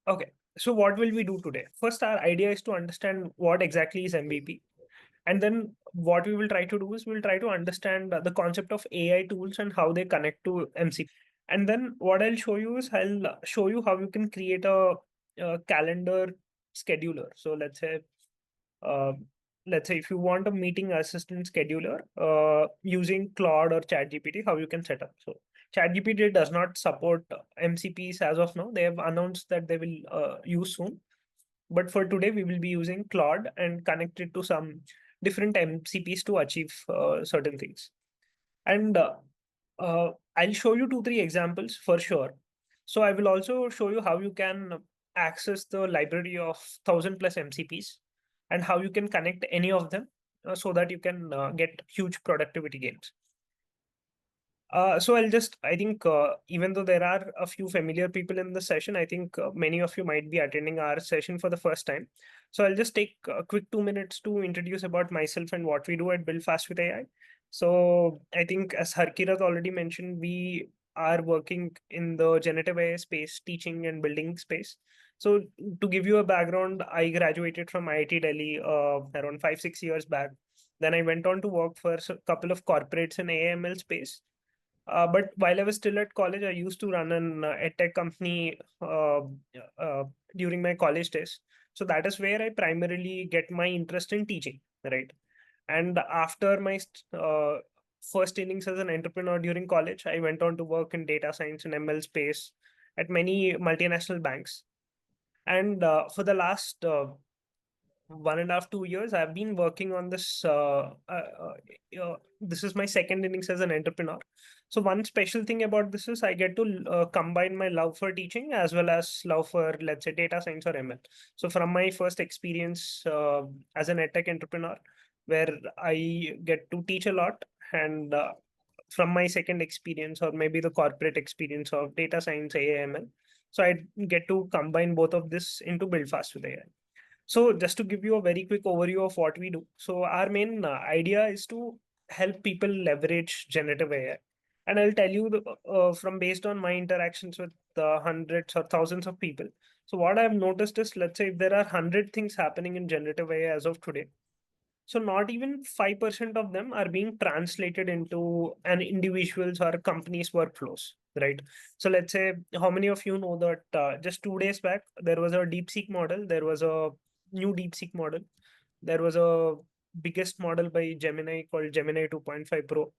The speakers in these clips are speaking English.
Okay, so what will we do today? First, our idea is to understand what exactly is MVP. And then what we will try to do is we'll try to understand the concept of AI tools and how they connect to MCP. And then what I'll show you is I'll show you how you can create a calendar scheduler. So uh, let's say if you want a meeting assistant scheduler using Claude or ChatGPT, how you can set up. So ChatGPT does not support MCPs as of now. They have announced that they will use soon. But for today, we will be using Claude and connect it to some different MCPs to achieve certain things. And I'll show you 2, 3 examples for sure. So I will also show you how you can access the library of 1,000+ MCPs and how you can connect any of them so that you can get huge productivity gains. So I think, even though there are a few familiar people in the session, I think many of you might be attending our session for the first time. So I'll just take a quick 2 minutes to introduce about myself and what we do at Build Fast with AI. So I think as Harkirat already mentioned, we are working in the generative AI space, teaching and building space. So to give you a background, I graduated from IIT Delhi around 5, 6 years back. Then I went on to work for a couple of corporates in AML space, but while I was still at college, I used to run an edtech company uh, during my college days. So that is where I primarily get my interest in teaching, right? And after my first innings as an entrepreneur during college, I went on to work in data science and ML space at many multinational banks. And for the last 1.5, 2 years, I've been working on this. This is my second innings as an entrepreneur. So one special thing about this is I get to combine my love for teaching as well as love for, let's say, data science or ML. So from my first experience as an edtech entrepreneur, where I get to teach a lot, and from my second experience or maybe the corporate experience of data science, AI, ML. So I get to combine both of this into Build Fast with AI. So just to give you a very quick overview of what we do. So our main idea is to help people leverage generative AI. And I'll tell you from based on my interactions with hundreds or thousands of people. So what I've noticed is, let's say if there are 100 things happening in generative AI as of today, so not even 5% of them are being translated into an individual's or company's workflows, right? So let's say, how many of you know that just 2 days back, there was a DeepSeek model, there was a new DeepSeek model, there was a biggest model by Gemini called Gemini 2.5 Pro.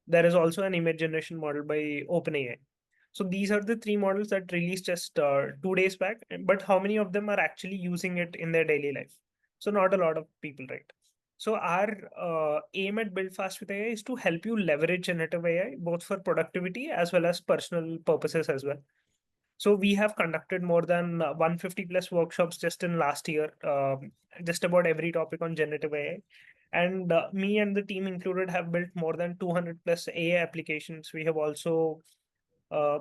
There is also an image generation model by OpenAI. So these are the 3 models that released just 2 days back. But how many of them are actually using it in their daily life? So not a lot of people, right? So our aim at Build Fast with AI is to help you leverage generative AI both for productivity as well as personal purposes as well. So we have conducted more than 150+ workshops just in last year, just about every topic on generative AI. And me and the team included have built more than 200+ AI applications. We have also uh,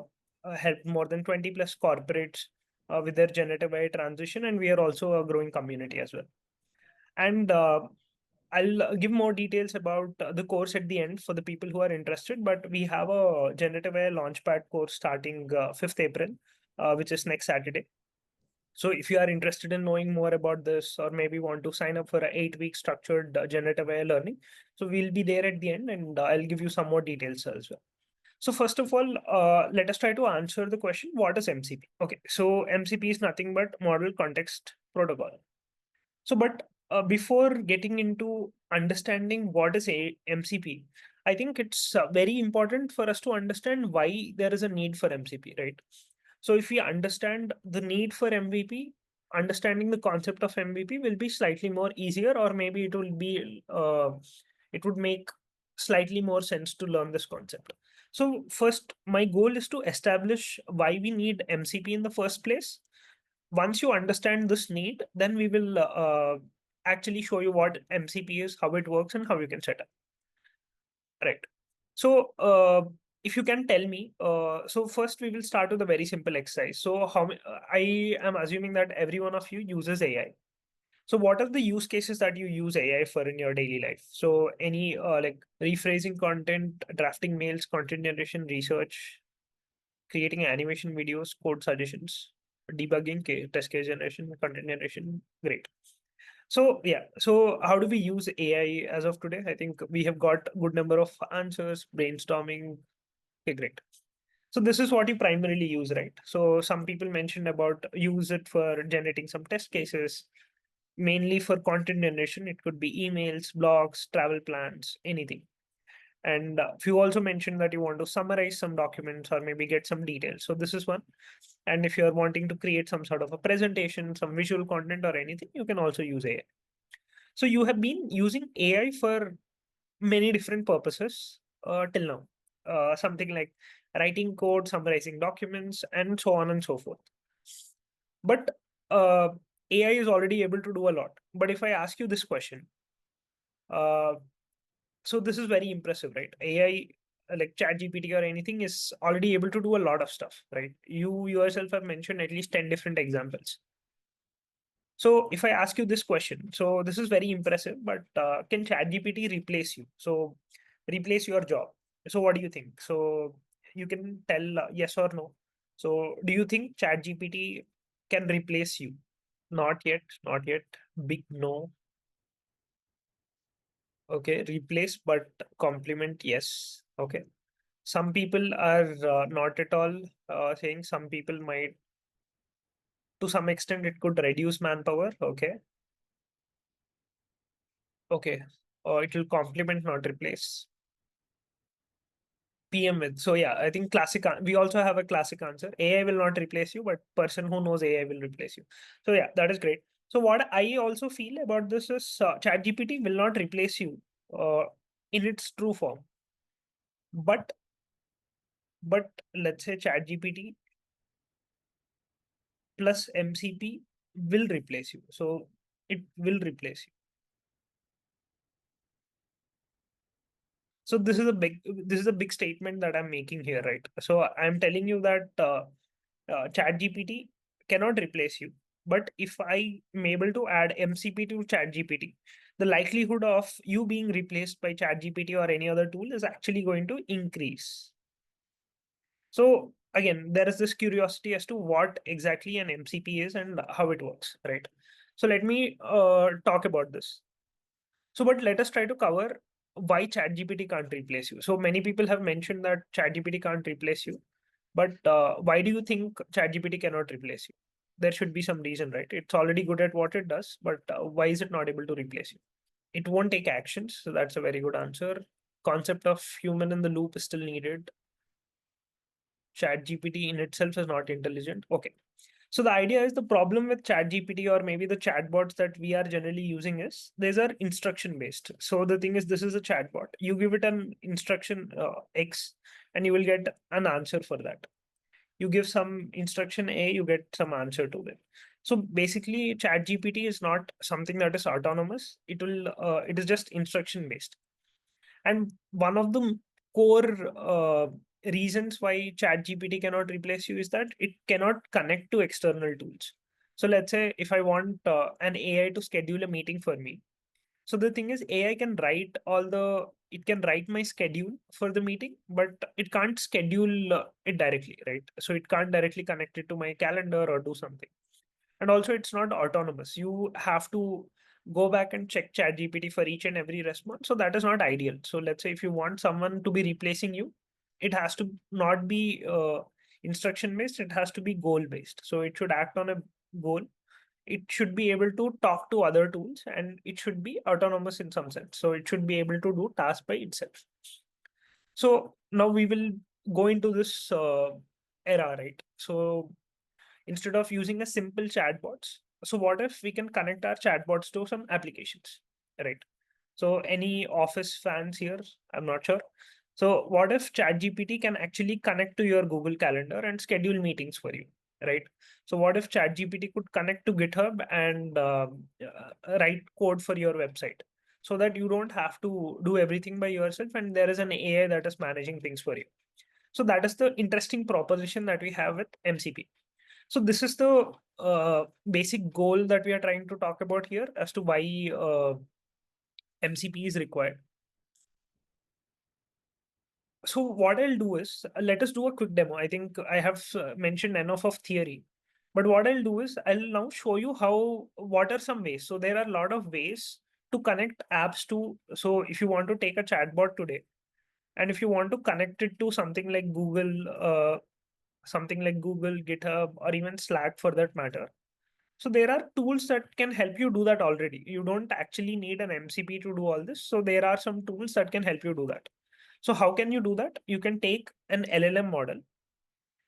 helped more than 20+ corporates with their generative AI transition, and we are also a growing community as well. And I'll give more details about the course at the end for the people who are interested. But we have a generative AI launchpad course starting 5th April, which is next Saturday. So if you are interested in knowing more about this, or maybe want to sign up for an 8-week structured generative AI learning, so we'll be there at the end, and I'll give you some more details as well. So first of all, let us try to answer the question: what is MCP? Okay, so MCP is nothing but Model Context Protocol. So, but before getting into understanding what is a MCP, I think it's very important for us to understand why there is a need for MCP, right? So, if we understand the need for MVP, understanding the concept of MVP will be slightly more easier, or maybe it will be it would make slightly more sense to learn this concept. So, first, my goal is to establish why we need MCP in the first place. Once you understand this need, then we will actually show you what MCP is, how it works, and how you can set up. Right. So if you can tell me, so first we will start with a very simple exercise. So I am assuming that every one of you uses AI. So what are the use cases that you use AI for in your daily life? So any like rephrasing content, drafting mails, content generation, research, creating animation videos, code suggestions. debugging, test case generation, content generation. Great. So yeah, so how do we use AI as of today? I think we have got a good number of answers, brainstorming. Okay, great. So this is what you primarily use, right? So some people mentioned about use it for generating some test cases, mainly for content generation. It could be emails, blogs, travel plans, anything. And you also mentioned that you want to summarize some documents or maybe get some details. So this is one. And if you're wanting to create some sort of a presentation, some visual content or anything, you can also use AI. So you have been using AI for many different purposes till now. Something like writing code, summarizing documents, and so on and so forth. But AI is already able to do a lot. But if I ask you this question, uh, so this is very impressive, right? AI like ChatGPT or anything is already able to do a lot of stuff, right? You yourself have mentioned at least 10 different examples. So if I ask you this question, so this is very impressive, but can ChatGPT replace you? So replace your job. So what do you think? So you can tell yes or no. So do you think ChatGPT can replace you? Not yet, not yet. Big no. Okay, replace but complement yes. Okay. Some people are not at all saying some people might, to some extent, it could reduce manpower. Okay. Okay. It will complement, not replace. PM with. So yeah, I think classic. We also have a classic answer. AI will not replace you, but person who knows AI will replace you. So yeah, that is great. So what I also feel about this is ChatGPT will not replace you uh, in its true form. But let's say ChatGPT plus MCP will replace you. So it will replace you. So this is a big statement that I'm making here, right? So I'm telling you that ChatGPT cannot replace you. But if I am able to add MCP to ChatGPT, the likelihood of you being replaced by ChatGPT or any other tool is actually going to increase. So again, there is this curiosity as to what exactly an MCP is and how it works, right? So let me talk about this. So, but let us try to cover why ChatGPT can't replace you. So many people have mentioned that ChatGPT can't replace you, but why do you think ChatGPT cannot replace you? There should be some reason, right? It's already good at what it does, but why is it not able to replace you? It won't take actions, so that's a very good answer. Concept of human in the loop is still needed. ChatGPT in itself is not intelligent. Okay. So the idea is the problem with ChatGPT or maybe the chatbots that we are generally using is these are instruction based. So the thing is, this is a chatbot. You give it an instruction X, and you will get an answer for that. You give some instruction A, you get some answer to it. So basically, ChatGPT is not something that is autonomous. It is just instruction based. And one of the core reasons why ChatGPT cannot replace you is that it cannot connect to external tools. So let's say if I want an AI to schedule a meeting for me. So the thing is, AI can write it can write my schedule for the meeting, but it can't schedule it directly, right? So it can't directly connect it to my calendar or do something. And also, it's not autonomous. You have to go back and check ChatGPT for each and every response. So that is not ideal. So let's say if you want someone to be replacing you, it has to not be instruction based. It has to be goal based. So it should act on a goal. It should be able to talk to other tools, and it should be autonomous in some sense. So it should be able to do tasks by itself. So now we will go into this era, right? So instead of using a simple chatbots, so what if we can connect our chatbots to some applications, right? So any office fans here? I'm not sure. So what if ChatGPT can actually connect to your Google Calendar and schedule meetings for you, right? So what if ChatGPT could connect to GitHub and write code for your website, so that you don't have to do everything by yourself and there is an AI that is managing things for you. So that is the interesting proposition that we have with MCP. So this is the basic goal that we are trying to talk about here as to why MCP is required. So what I'll do is let us do a quick demo. I think I have mentioned enough of theory. But what I'll do is I'll now show you what are some ways. So there are a lot of ways to connect apps to. So if you want to take a chatbot today, and if you want to connect it to something like Google, GitHub, or even Slack for that matter. So there are tools that can help you do that already. You don't actually need an MCP to do all this. So there are some tools that can help you do that. So how can you do that? You can take an LLM model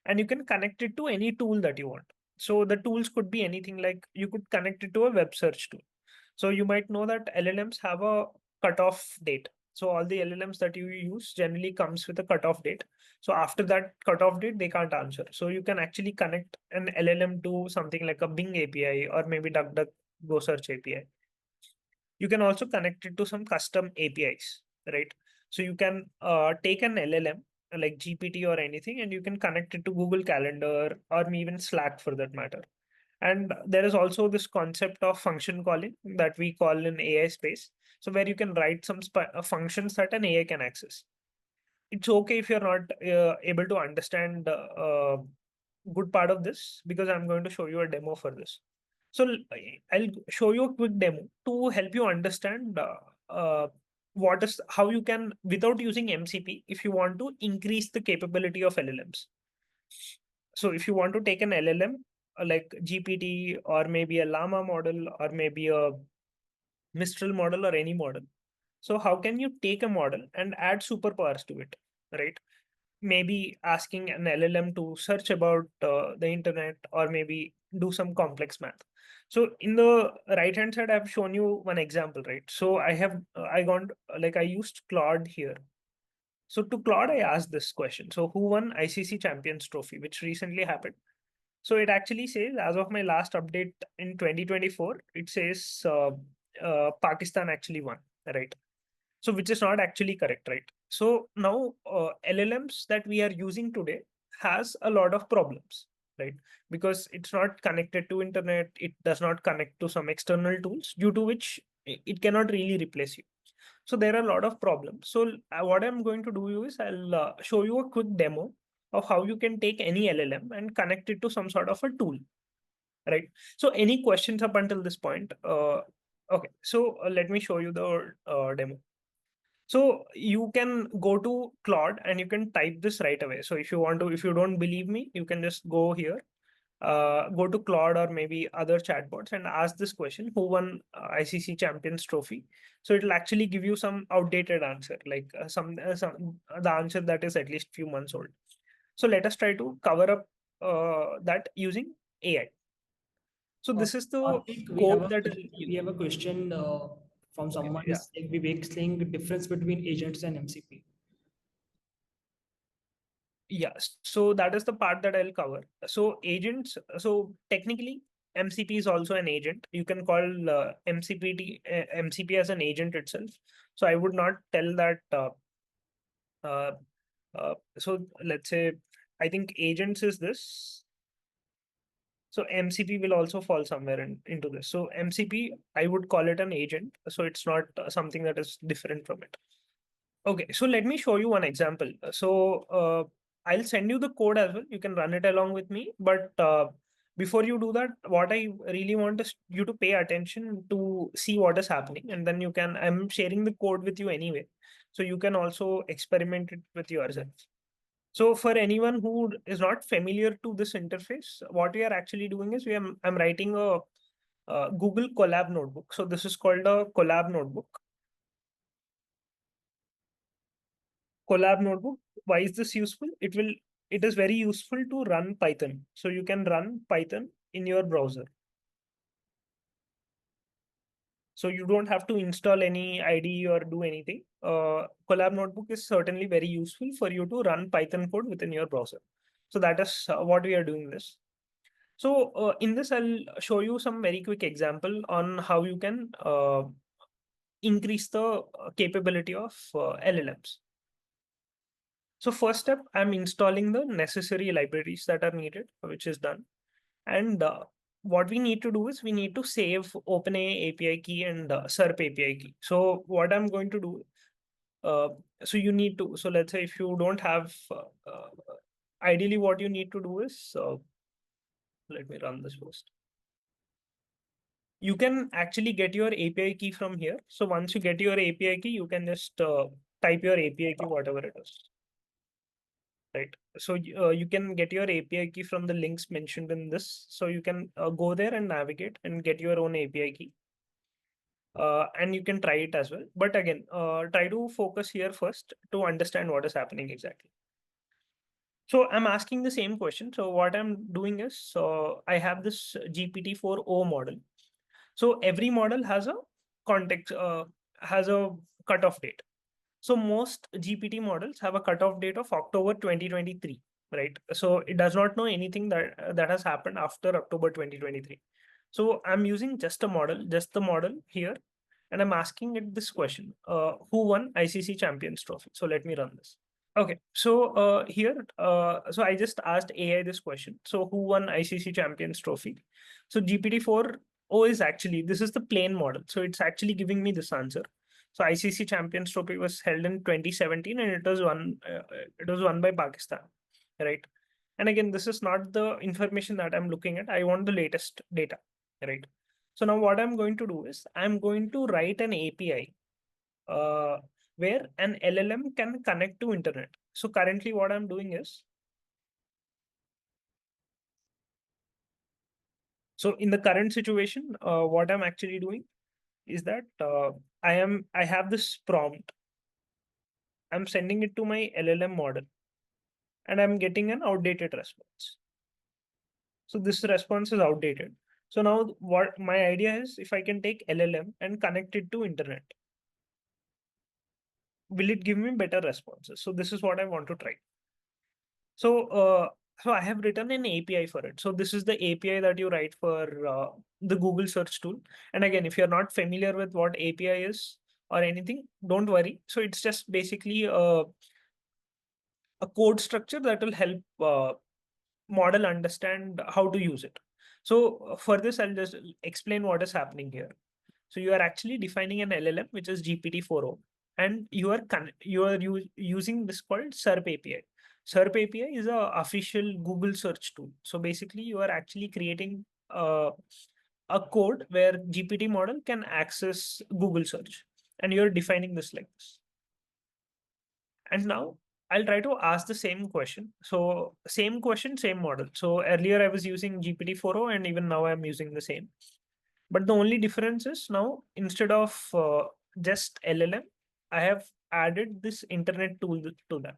and you can connect it to any tool that you want. So the tools could be anything, like you could connect it to a web search tool. So you might know that LLMs have a cutoff date. So all the LLMs that you use generally comes with a cutoff date. So after that cutoff date, they can't answer. So you can actually connect an LLM to something like a Bing API or maybe DuckDuckGo search API. You can also connect it to some custom APIs, right? So you can take an LLM like GPT or anything, and you can connect it to Google Calendar or even Slack for that matter. And there is also this concept of function calling that we call in AI space. So where you can write some functions that an AI can access. It's okay if you're not able to understand good part of this, because I'm going to show you a demo for this. So I'll show you a quick demo to help you understand how you can, without using MCP, if you want to increase the capability of LLMs. So if you want to take an LLM like GPT or maybe a Llama model or maybe a Mistral model or any model. So how can you take a model and add superpowers to it, right? Maybe asking an LLM to search about the internet or maybe do some complex math. So in the right hand side, I've shown you one example, right? So I used Claude here. So to Claude, I asked this question. So who won ICC Champions Trophy, which recently happened? So it actually says, as of my last update in 2024, it says Pakistan actually won, right? So which is not actually correct, right? So now LLMs that we are using today has a lot of problems, right? Because it's not connected to internet, it does not connect to some external tools, due to which it cannot really replace you. So there are a lot of problems. So what I'm going to do is I'll show you a quick demo of how you can take any LLM and connect it to some sort of a tool, right? So any questions up until this point? Okay, so let me show you the demo. So you can go to Claude and you can type this right away. So if you don't believe me, you can just go here, go to Claude or maybe other chatbots and ask this question: who won ICC Champions Trophy? So it'll actually give you some outdated answer, like some the answer that is at least few months old. So let us try to cover up that using AI. So Uh, this is the Satvik, code that is. we have a question from Okay, someone yeah. is like Vivek saying the difference between agents and MCP. Yeah, so that is the part that I'll cover. So agents, so technically MCP is also an agent. You can call MCP as an agent itself. So I would not tell that. Uh, so let's say I think agents is this. So MCP will also fall somewhere into this. So MCP, I would call it an agent. So it's not something that is different from it. Okay, so let me show you one example. I'll send you the code as well. You can run it along with me. But before you do that, what I really want is you to pay attention to see what is happening. And then I'm sharing the code with you anyway. So you can also experiment it with yourself. So for anyone who is not familiar to this interface, what we are actually doing is I'm writing a Google Colab notebook. So this is called a Colab notebook. Collab notebook. Why is this useful? It is very useful to run Python. So you can run Python in your browser. So you don't have to install any IDE or do anything. Collab notebook is certainly very useful for you to run Python code within your browser. So that is what we are doing this. So in this, I'll show you some very quick example on how you can increase the capability of LLMs. So first step, I'm installing the necessary libraries that are needed, which is done. And what we need to do is we need to save OpenAI API key and SERP API key. So what I'm going to do, uh, so let's say if you don't have, ideally what you need to do is, Let me run this first. You can actually get your API key from here. So once you get your API key, you can just type your API key, whatever it is. Right. So you can get your API key from the links mentioned in this. So you can go there and navigate and get your own API key. And you can try it as well. But again, try to focus here first to understand what is happening exactly. So I'm asking the same question. So what I'm doing is, so I have this GPT-4o model. So every model has a context, has a cutoff date. So most GPT models have a cutoff date of October 2023, right? So it does not know anything that has happened after October 2023. So I'm using just a model, just the model here, and I'm asking it this question: Who won ICC Champions Trophy? So let me run this. Okay, so here, so I just asked AI this question. So who won ICC Champions Trophy? So GPT-4o is actually, this is the plain model. So it's actually giving me this answer. So ICC Champions Trophy was held in 2017 and it was won by Pakistan, right? And again, this is not the information that I'm looking at. I want the latest data, right? So now what I'm going to do is I'm going to write an API where an LLM can connect to internet. So currently what I'm doing is, so in the current situation, what I'm actually doing is that I have this prompt. I'm sending it to my LLM model and I'm getting an outdated response. So this response is outdated. So now what my idea is, if I can take LLM and connect it to internet, will it give me better responses? So this is what I want to try. So, so I have written an API for it. So this is the API that you write for the Google search tool. And again, if you're not familiar with what API is or anything, don't worry. So it's just basically a code structure that will help model understand how to use it. So for this, I'll just explain what is happening here. So you are actually defining an LLM, which is GPT-4o, and using this called SERP API. SERP API is a official Google search tool. So basically, you are actually creating a code where GPT model can access Google search, and you're defining this like this. And now I'll try to ask the same question. So same question, same model. So earlier I was using GPT-4o, and even now I'm using the same. But the only difference is now instead of just LLM, I have added this internet tool to that.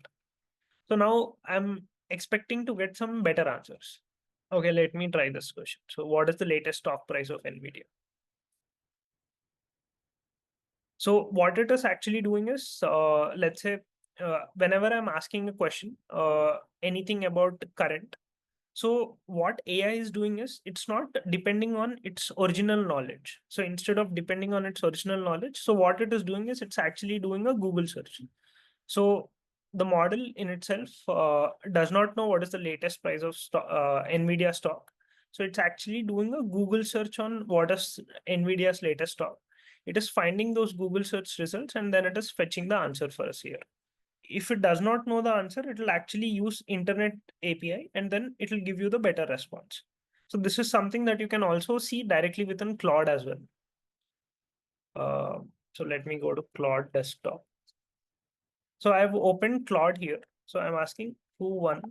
So now I'm expecting to get some better answers. Okay, let me try this question. So what is the latest stock price of NVIDIA? So what it is actually doing is, let's say, whenever I'm asking a question, anything about current, so what AI is doing is it's not depending on its original knowledge. So instead of depending on its original knowledge, so what it is doing is it's actually doing a Google search. So the model in itself does not know what is the latest price of NVIDIA stock. So it's actually doing a Google search on what is NVIDIA's latest stock. It is finding those Google search results and then it is fetching the answer for us here. If it does not know the answer, it will actually use internet API and then it will give you the better response. So this is something that you can also see directly within Claude as well. So let me go to Claude Desktop. So I've opened Claude here. So I'm asking who won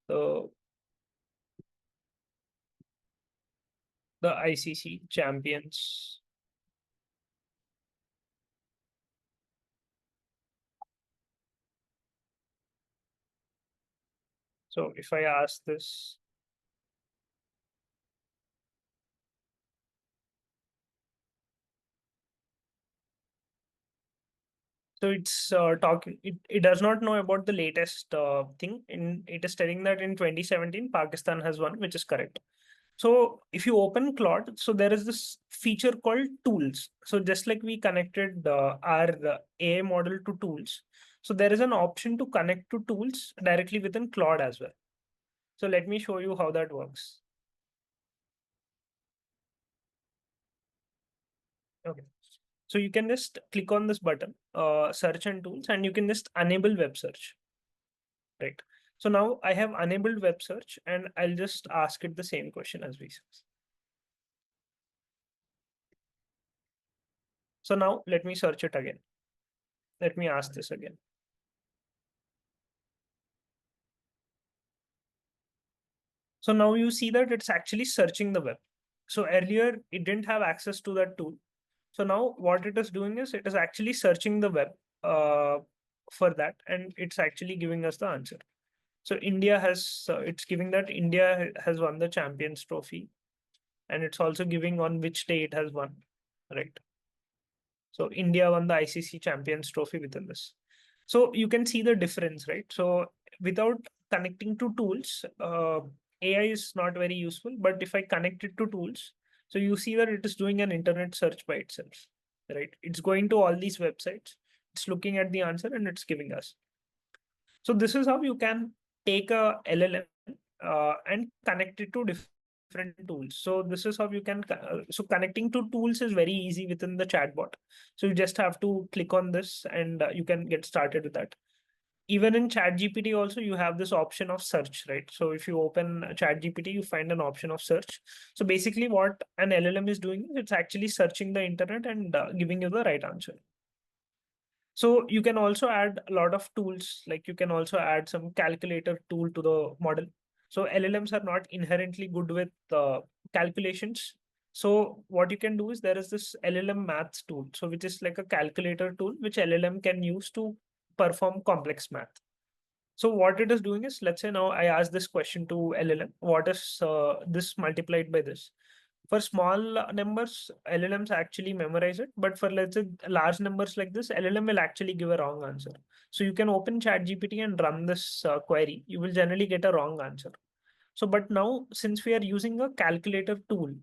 the ICC champions. So if I ask this, so it's talking, it does not know about the latest thing. And it is telling that in 2017, Pakistan has won, which is correct. So if you open Claude, so there is this feature called tools. So just like we connected our AI model to tools, so there is an option to connect to tools directly within Claude as well. So let me show you how that works. Okay. So you can just click on this button, search and tools, and you can just enable web search, right? So now I have enabled web search and I'll just ask it the same question as we said. So now let me search it again. Let me ask this again. So now you see that it's actually searching the web. So earlier it didn't have access to that tool. So now what it is doing is it is actually searching the web for that, and it's actually giving us the answer. So India has, it's giving that India has won the Champions Trophy, and it's also giving on which day it has won, right? So India won the ICC Champions Trophy within this. So you can see the difference, right? So without connecting to tools, AI is not very useful. But if I connect it to tools, so you see that it is doing an internet search by itself, right? It's going to all these websites, it's looking at the answer and it's giving us. So this is how you can take a LLM and connect it to different tools. So this is how you can, so connecting to tools is very easy within the chatbot. So you just have to click on this and you can get started with that. Even in ChatGPT also, you have this option of search, right? So if you open ChatGPT, you find an option of search. So basically what an LLM is doing, it's actually searching the internet and giving you the right answer. So you can also add a lot of tools, like you can also add some calculator tool to the model. So LLMs are not inherently good with calculations. So what you can do is there is this LLM maths tool, so which is like a calculator tool which LLM can use to perform complex math. So what it is doing is, let's say now I ask this question to LLM, what is this multiplied by this? For small numbers, LLMs actually memorize it, but for let's say large numbers like this, LLM will actually give a wrong answer. So you can open ChatGPT and run this query. You will generally get a wrong answer. So, but now since we are using a calculator tool,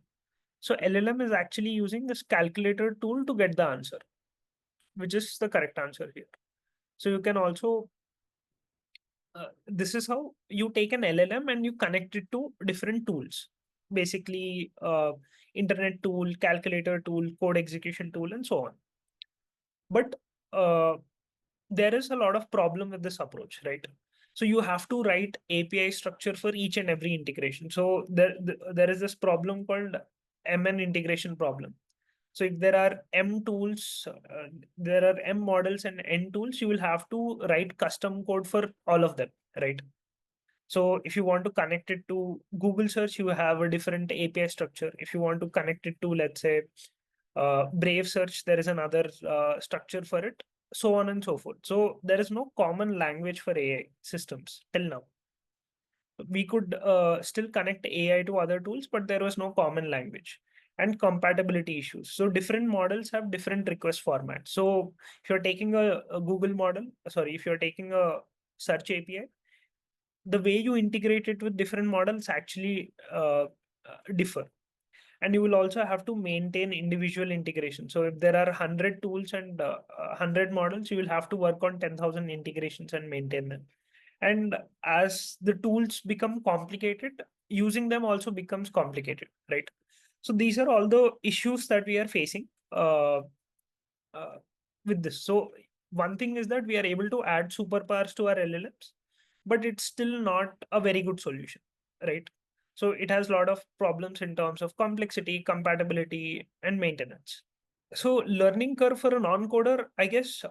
so LLM is actually using this calculator tool to get the answer, which is the correct answer here. So you can also this is how you take an LLM and you connect it to different tools, basically internet tool, calculator tool, code execution tool, and so on. But there is a lot of problem with this approach, right? So you have to write API structure for each and every integration. So there is this problem called MN integration problem. So if there are M tools, there are M models and N tools, you will have to write custom code for all of them, right? So if you want to connect it to Google search, you have a different API structure. If you want to connect it to, let's say, Brave search, there is another structure for it, so on and so forth. So there is no common language for AI systems till now. We could still connect AI to other tools, but there was no common language and compatibility issues. So different models have different request formats. So if you're taking a Google model, sorry, if you're taking a search API, the way you integrate it with different models actually differ. And you will also have to maintain individual integration. So if there are 100 tools and 100 models, you will have to work on 10,000 integrations and maintain them. And as the tools become complicated, using them also becomes complicated, right? So these are all the issues that we are facing uh, with this. So one thing is that we are able to add superpowers to our LLMs, but it's still not a very good solution, right? So it has a lot of problems in terms of complexity, compatibility, and maintenance. So learning curve for a non-coder, I guess,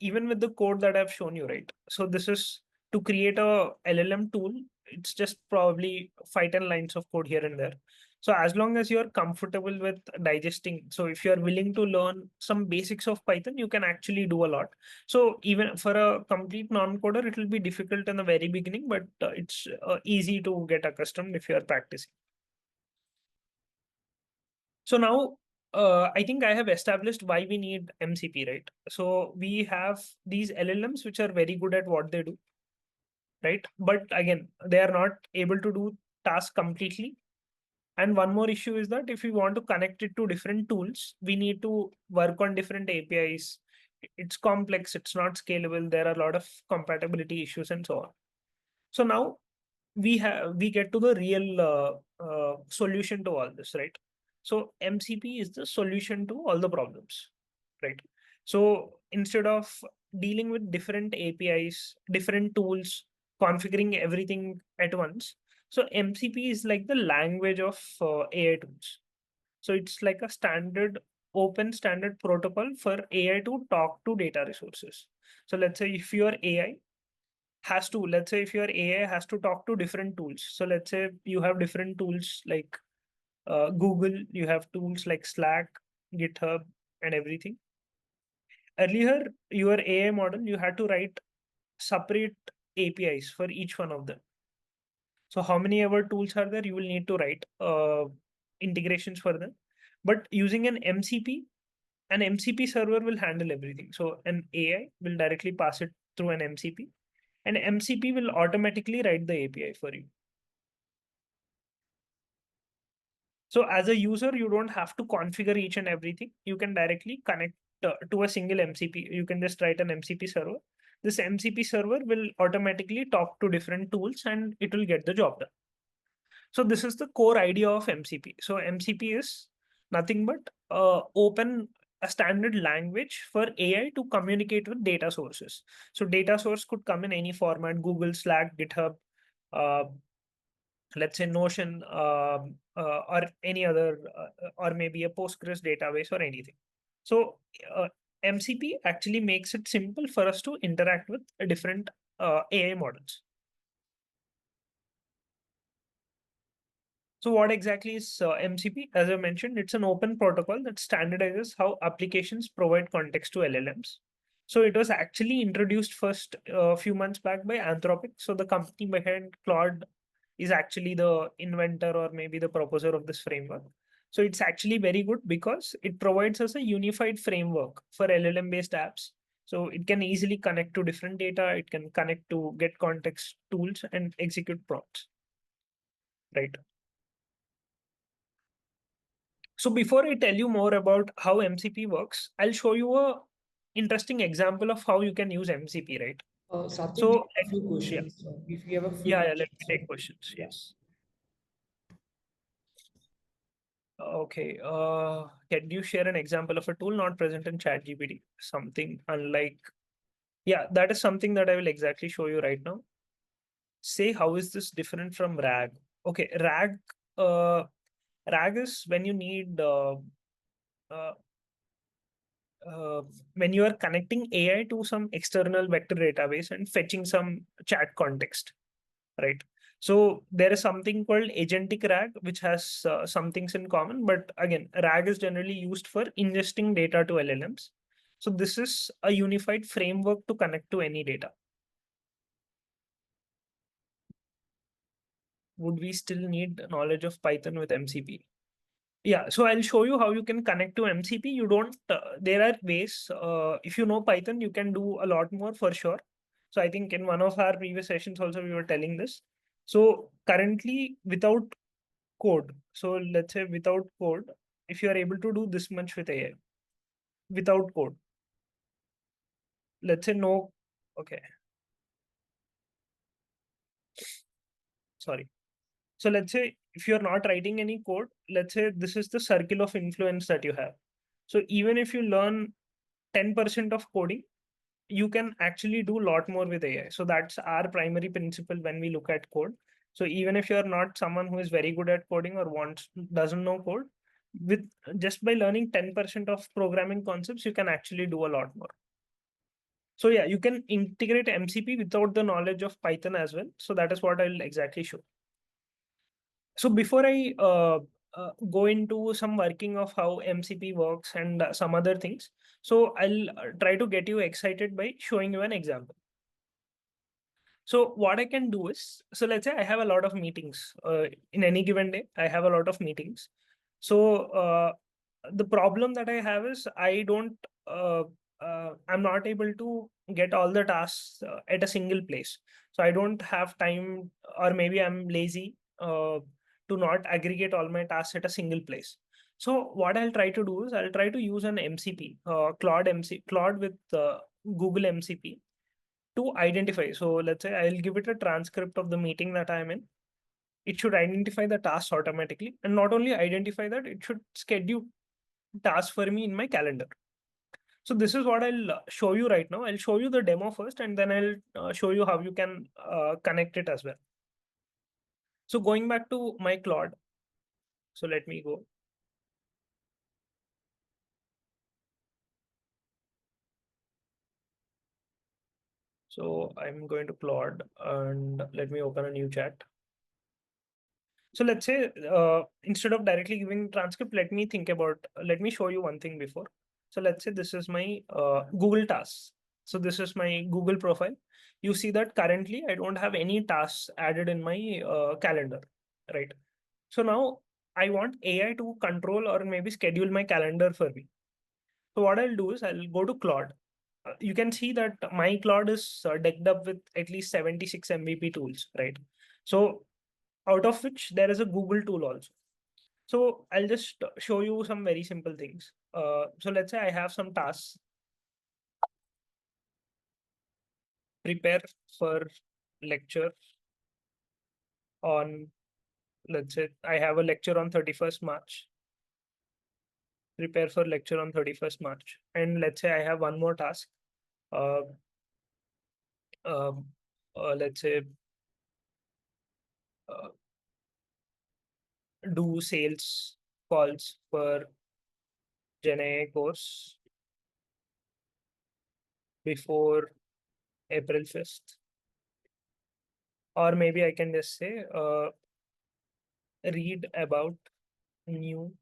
even with the code that I've shown you, right? So this is to create a LLM tool. It's just probably 5-10 lines of code here and there. So as long as you're comfortable with digesting, so if you're willing to learn some basics of Python, you can actually do a lot. So even for a complete non-coder, it will be difficult in the very beginning, but it's easy to get accustomed if you're practicing. So now I think I have established why we need MCP, right? So we have these LLMs which are very good at what they do, right? But again, they are not able to do tasks completely. And one more issue is that if we want to connect it to different tools, we need to work on different APIs. It's complex, it's not scalable. There are a lot of compatibility issues and so on. So now we get to the real solution to all this, right? So MCP is the solution to all the problems, right? So instead of dealing with different APIs, different tools, configuring everything at once. So MCP is like the language of AI tools. So it's like a standard, open standard protocol for AI to talk to data resources. So let's say if your AI has to, let's say if your AI has to talk to different tools. So let's say you have different tools like Google, you have tools like Slack, GitHub, and everything. Earlier, your AI model, you had to write separate APIs for each one of them. So how many ever tools are there, you will need to write integrations for them. But using an MCP server will handle everything. So an AI will directly pass it through an MCP, and MCP will automatically write the API for you. So as a user, you don't have to configure each and everything. You can directly connect to a single MCP. You can just write an MCP server. This MCP server will automatically talk to different tools and it will get the job done. So this is the core idea of MCP. So MCP is nothing but a standard language for AI to communicate with data sources. So data source could come in any format: Google, Slack, GitHub, uh, let's say Notion, or any other, or maybe a Postgres database or anything. So MCP actually makes it simple for us to interact with different AI models. So what exactly is MCP? As I mentioned, it's an open protocol that standardizes how applications provide context to LLMs. So it was actually introduced first a few months back by Anthropic. So the company behind Claude is actually the inventor or maybe the proposer of this framework. So it's actually very good because it provides us a unified framework for LLM based apps. So it can easily connect to different data, it can connect to get context tools and execute prompts, right? So before I tell you more about how MCP works, I'll show you a interesting example of how you can use MCP, right? Satvik, we So have a few yeah, questions. If we have a few yeah, let me questions, take questions. yeah. Yes. Okay. Can you share an example of a tool not present in ChatGPT? Something unlike, yeah, that is something that I will exactly show you right now. Say, how is this different from RAG? Okay, uh, RAG is when you need, uh, when you are connecting AI to some external vector database and fetching some chat context, right? So there is something called agentic RAG, which has some things in common, but again, RAG is generally used for ingesting data to LLMs. So this is a unified framework to connect to any data. Would we still need knowledge of Python with MCP? Yeah, so I'll show you how you can connect to MCP. You don't, there are ways, if you know Python, you can do a lot more for sure. So I think in one of our previous sessions also, we were telling this. So currently without code, so let's say without code, if you are able to do this much with AI, without code, let's say no, okay, sorry. So let's say if you're not writing any code, let's say this is the circle of influence that you have. So even if you learn 10% of coding, you can actually do a lot more with AI. So that's our primary principle when we look at code. So even if you're not someone who is very good at coding or doesn't know code, with just by learning 10% of programming concepts, you can actually do a lot more. So yeah, you can integrate MCP without the knowledge of Python as well. So that is what I'll exactly show. So before I go into some working of how MCP works and some other things, so I'll try to get you excited by showing you an example. So what I can do is, so let's say I have a lot of meetings in any given day. I have a lot of meetings. So the problem that I have is I'm not able to get all the tasks at a single place. So I don't have time, or maybe I'm lazy to not aggregate all my tasks at a single place. So what I'll try to do is I'll try to use an MCP, Claude with Google MCP to identify. So let's say I'll give it a transcript of the meeting that I'm in. It should identify the tasks automatically, and not only identify that, it should schedule tasks for me in my calendar. So this is what I'll show you right now. I'll show you the demo first, and then I'll show you how you can connect it as well. So going back to my Claude. So let me go. So I'm going to Claude and let me open a new chat. So let's say instead of directly giving transcript, let me show you one thing before. So let's say this is my Google tasks. So this is my Google profile. You see that currently I don't have any tasks added in my calendar, right? So now I want AI to control or maybe schedule my calendar for me. So what I'll do is I'll go to Claude. You can see that my Claude is decked up with at least 76 MVP tools, right? So out of which there is a Google tool also. So I'll just show you some very simple things. So let's say I have some tasks. Prepare for lecture on, let's say I have a lecture on 31st March. Prepare for lecture on 31st March. And let's say I have one more task. Uh, um, let's say uh, do sales calls for Gen AI course before April 5th. Or maybe I can just say read about new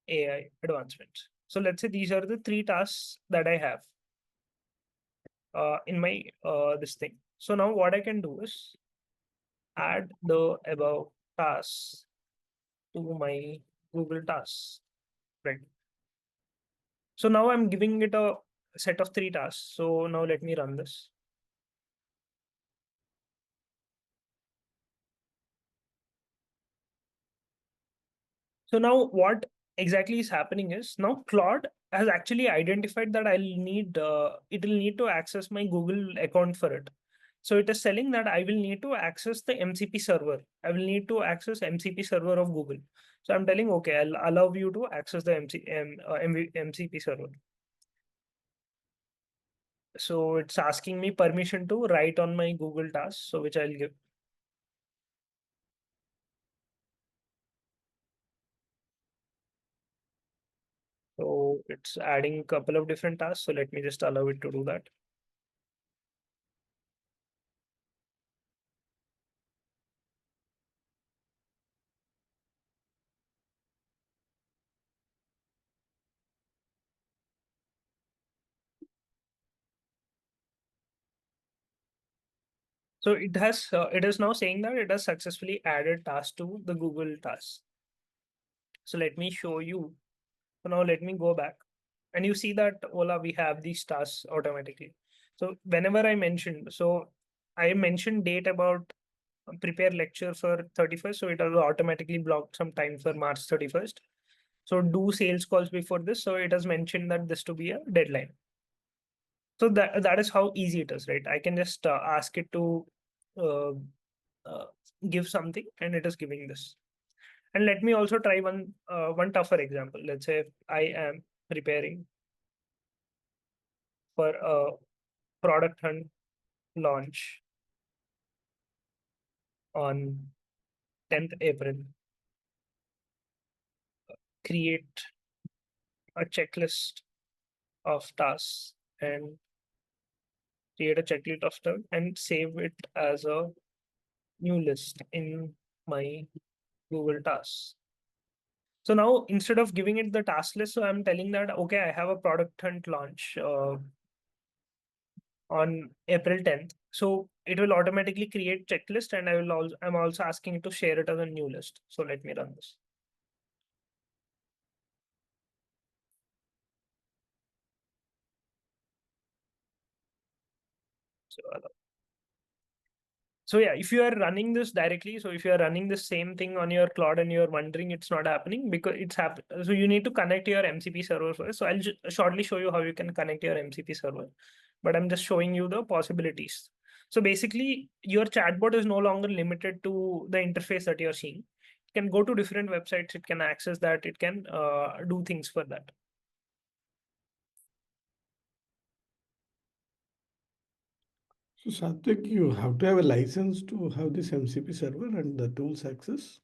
AI advancements. So let's say these are the three tasks that I have in my this thing. So now what I can do is add the above tasks to my Google tasks, right? So now I'm giving it a set of three tasks. So now let me run this. So now what exactly is happening is now Claude has actually identified that it will need to access my Google account for it. So it is telling that I will need to access the MCP server. I will need to access MCP server of Google. So I'm telling, okay, I'll allow you to access the MCP server. So it's asking me permission to write on my Google task, so which I'll give. So it's adding a couple of different tasks. So let me just allow it to do that. So it is now saying that it has successfully added tasks to the Google tasks. So let me show you. So now let me go back and you see that Ola, we have these tasks automatically. So whenever I mentioned date about prepare lecture for 31st. So it has automatically blocked some time for March 31st. So do sales calls before this. So it has mentioned that this to be a deadline. So that is how easy it is, right? I can just ask it to uh, uh, give something and it is giving this. And let me also try one tougher example. Let's say I am preparing for a product hunt launch on 10th April. Create a checklist of tasks and create a checklist of them and save it as a new list in my Google Tasks. So now instead of giving it the task list, so I'm telling that, okay, I have a product hunt launch on April 10th. So it will automatically create checklist and I'm also asking it to share it as a new list. So let me run this. So So yeah, if you are running this directly, so if you are running the same thing on your Claude and you're wondering it's not happening because it's happened. So you need to connect your MCP server first. So I'll shortly show you how you can connect your MCP server, but I'm just showing you the possibilities. So basically your chatbot is no longer limited to the interface that you're seeing. It can go to different websites. It can access that. It can do things for that. So Satvik, you have to have a license to have this MCP server and the tools access.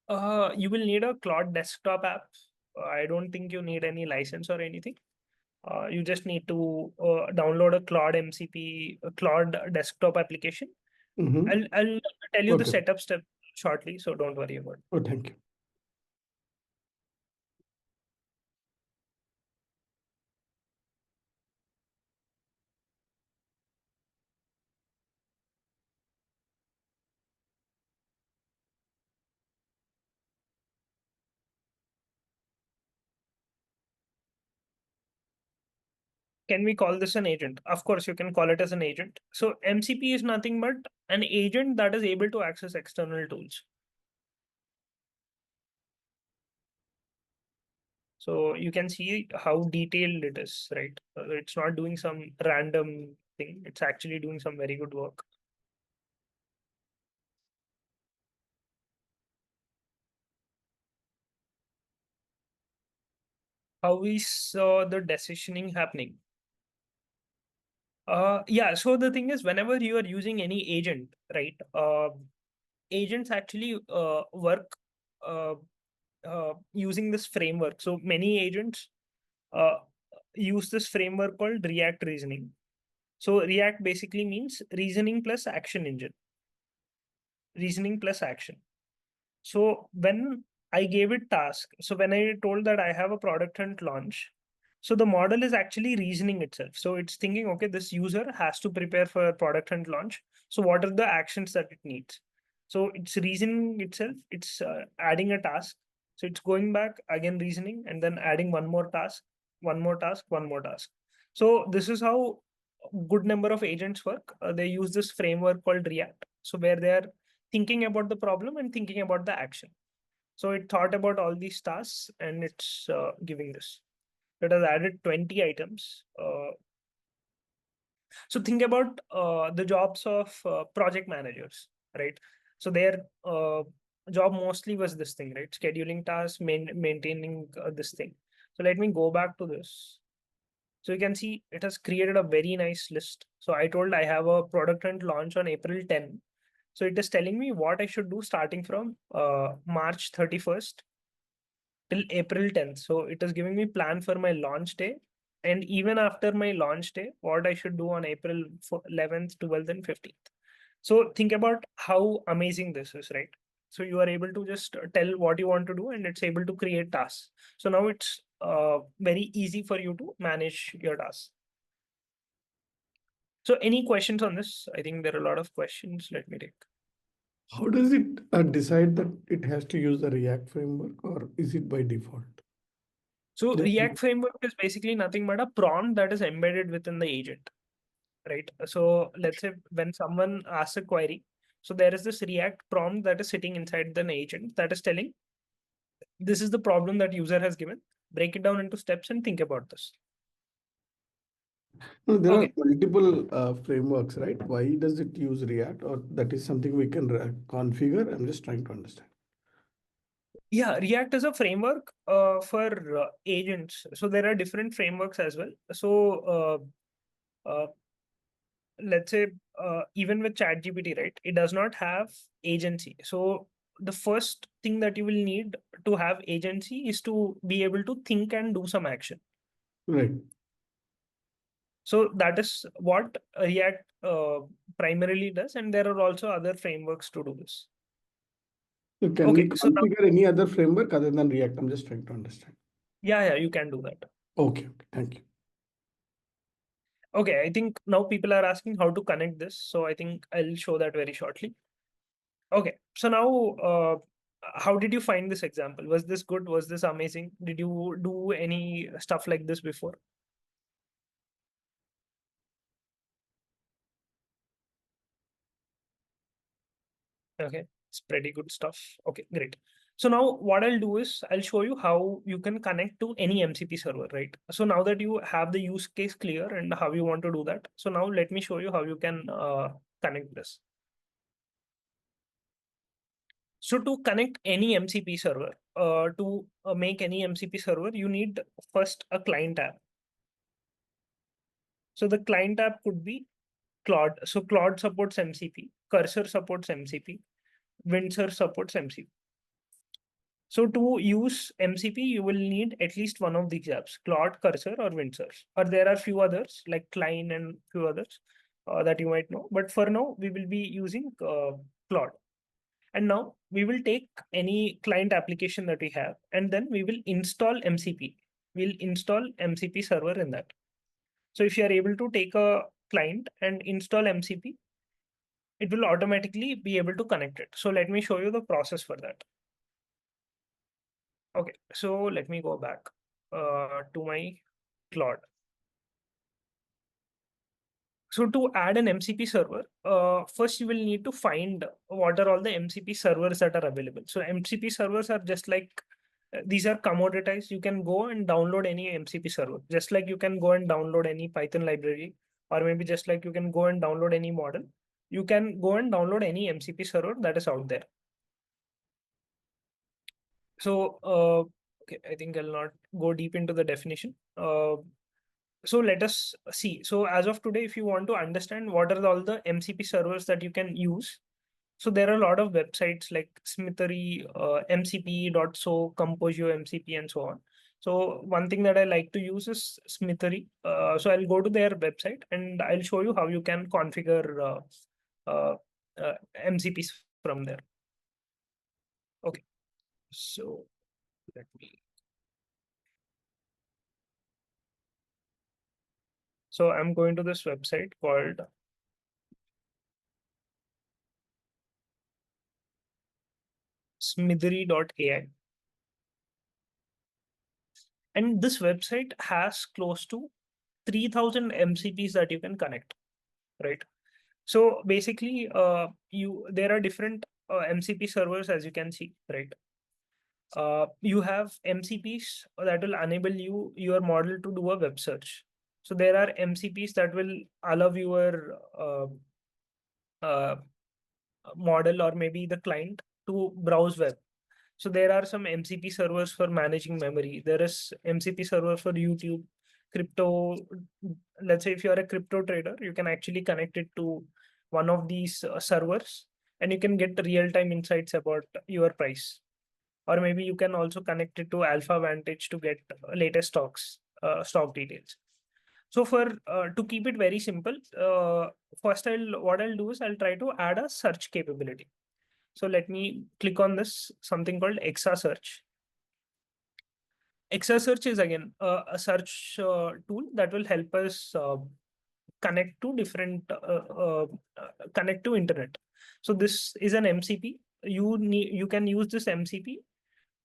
You will need a Claude Desktop app. I don't think you need any license or anything. You just need to download a Claude MCP, a Claude Desktop application. I'll tell you the Okay. setup step shortly, so don't worry about it. Oh, thank you. Can we call this an agent? Of course, you can call it as an agent. So MCP is nothing but an agent that is able to access external tools. So you can see how detailed it is, right? It's not doing some random thing. It's actually doing some very good work. How we saw the decisioning happening. Yeah, so the thing is, whenever you are using any agent, right? Agents actually work uh, using this framework. So many agents uh, use this framework called React reasoning. So React basically means reasoning plus action engine. Reasoning plus action. So when I gave it task, so when I told that I have a product hunt launch, so the model is actually reasoning itself. So it's thinking, okay, this user has to prepare for product hunt launch. So what are the actions that it needs? So it's reasoning itself. It's adding a task. So it's going back again reasoning and then adding one more task, one more task, one more task. So this is how good number of agents work. They use this framework called React. So where they are thinking about the problem and thinking about the action. So it thought about all these tasks and it's giving this. It has added 20 items. So think about the jobs of project managers, right? So their job mostly was this thing, right? Scheduling tasks, maintaining this thing. So let me go back to this. So you can see it has created a very nice list. So I told I have a product and launch on April 10. So it is telling me what I should do starting from March 31st till April 10th. So it is giving me plan for my launch day. And even after my launch day, what I should do on April 11th, 12th, and 15th. So think about how amazing this is, right? So you are able to just tell what you want to do and it's able to create tasks. So now it's very easy for you to manage your tasks. So any questions on this? I think there are a lot of questions. Let me take. How does it decide that it has to use the React framework, or is it by default? So Just React framework is basically nothing but a prompt that is embedded within the agent, right? So let's say when someone asks a query, so there is this React prompt that is sitting inside the agent that is telling, this is the problem that user has given. Break it down into steps and think about this. No, there are Okay. multiple frameworks, right? Why does it use React, or that is something we can configure? I'm just trying to understand. Yeah, React is a framework for agents. So there are different frameworks as well. So let's say even with ChatGPT, right, it does not have agency. So the first thing that you will need to have agency is to be able to think and do some action. Right. So that is what React primarily does, and there are also other frameworks to do this. So can we Okay, so now, configure any other framework other than React? I'm just trying to understand. yeah, you can do that. Okay, thank you. Okay, I think now people are asking how to connect this, so I think I'll show that very shortly. Okay, so now, how did you find this example? Was this good? Was this amazing? Did you do any stuff like this before? Okay, it's pretty good stuff. Okay, great. So now what I'll do is I'll show you how you can connect to any MCP server, right? So now that you have the use case clear and how you want to do that. So now let me show you how you can connect this. So to connect any MCP server, to make any MCP server, you need first a client app. So the client app could be Claude. So Claude supports MCP, Cursor supports MCP, Windsurf supports MCP. So to use MCP, you will need at least one of these apps, Claude, Cursor, or Windsurf. Or there are few others like Klein and few others that you might know. But for now, we will be using Claude. And now we will take any client application that we have, and then we will install MCP. We'll install MCP server in that. So if you are able to take a client and install MCP, it will automatically be able to connect it. So let me show you the process for that. Okay, so let me go back to my Claude. So to add an MCP server, first you will need to find what are all the MCP servers that are available. So MCP servers are just like, these are commoditized. You can go and download any MCP server, just like you can go and download any Python library, or maybe just like you can go and download any model. You can go and download any MCP server that is out there. So, okay, I think I'll not go deep into the definition. So let us see. So as of today, if you want to understand what are all the MCP servers that you can use, so there are a lot of websites like Smithery, MCP.so, Composio MCP, and so on. So one thing that I like to use is Smithery. So I'll go to their website and I'll show you how you can configure MCPs from there. Okay, so let me. So I'm going to this website called smithery.ai. And this website has close to 3000 MCPs that you can connect, right? So basically, there are different MCP servers, as you can see, right? You have MCPs that will enable your model to do a web search. So there are MCPs that will allow your model or maybe the client to browse web. So there are some MCP servers for managing memory. There is MCP server for YouTube, crypto. Let's say if you are a crypto trader, you can actually connect it to one of these servers and you can get real-time insights about your price. Or maybe you can also connect it to Alpha Vantage to get latest stock details. So for to keep it very simple, first what I'll do is I'll try to add a search capability. So let me click on this, something called Exa Search. Exa Search is again a search tool that will help us connect to connect to internet. So this is an MCP. You can use this MCP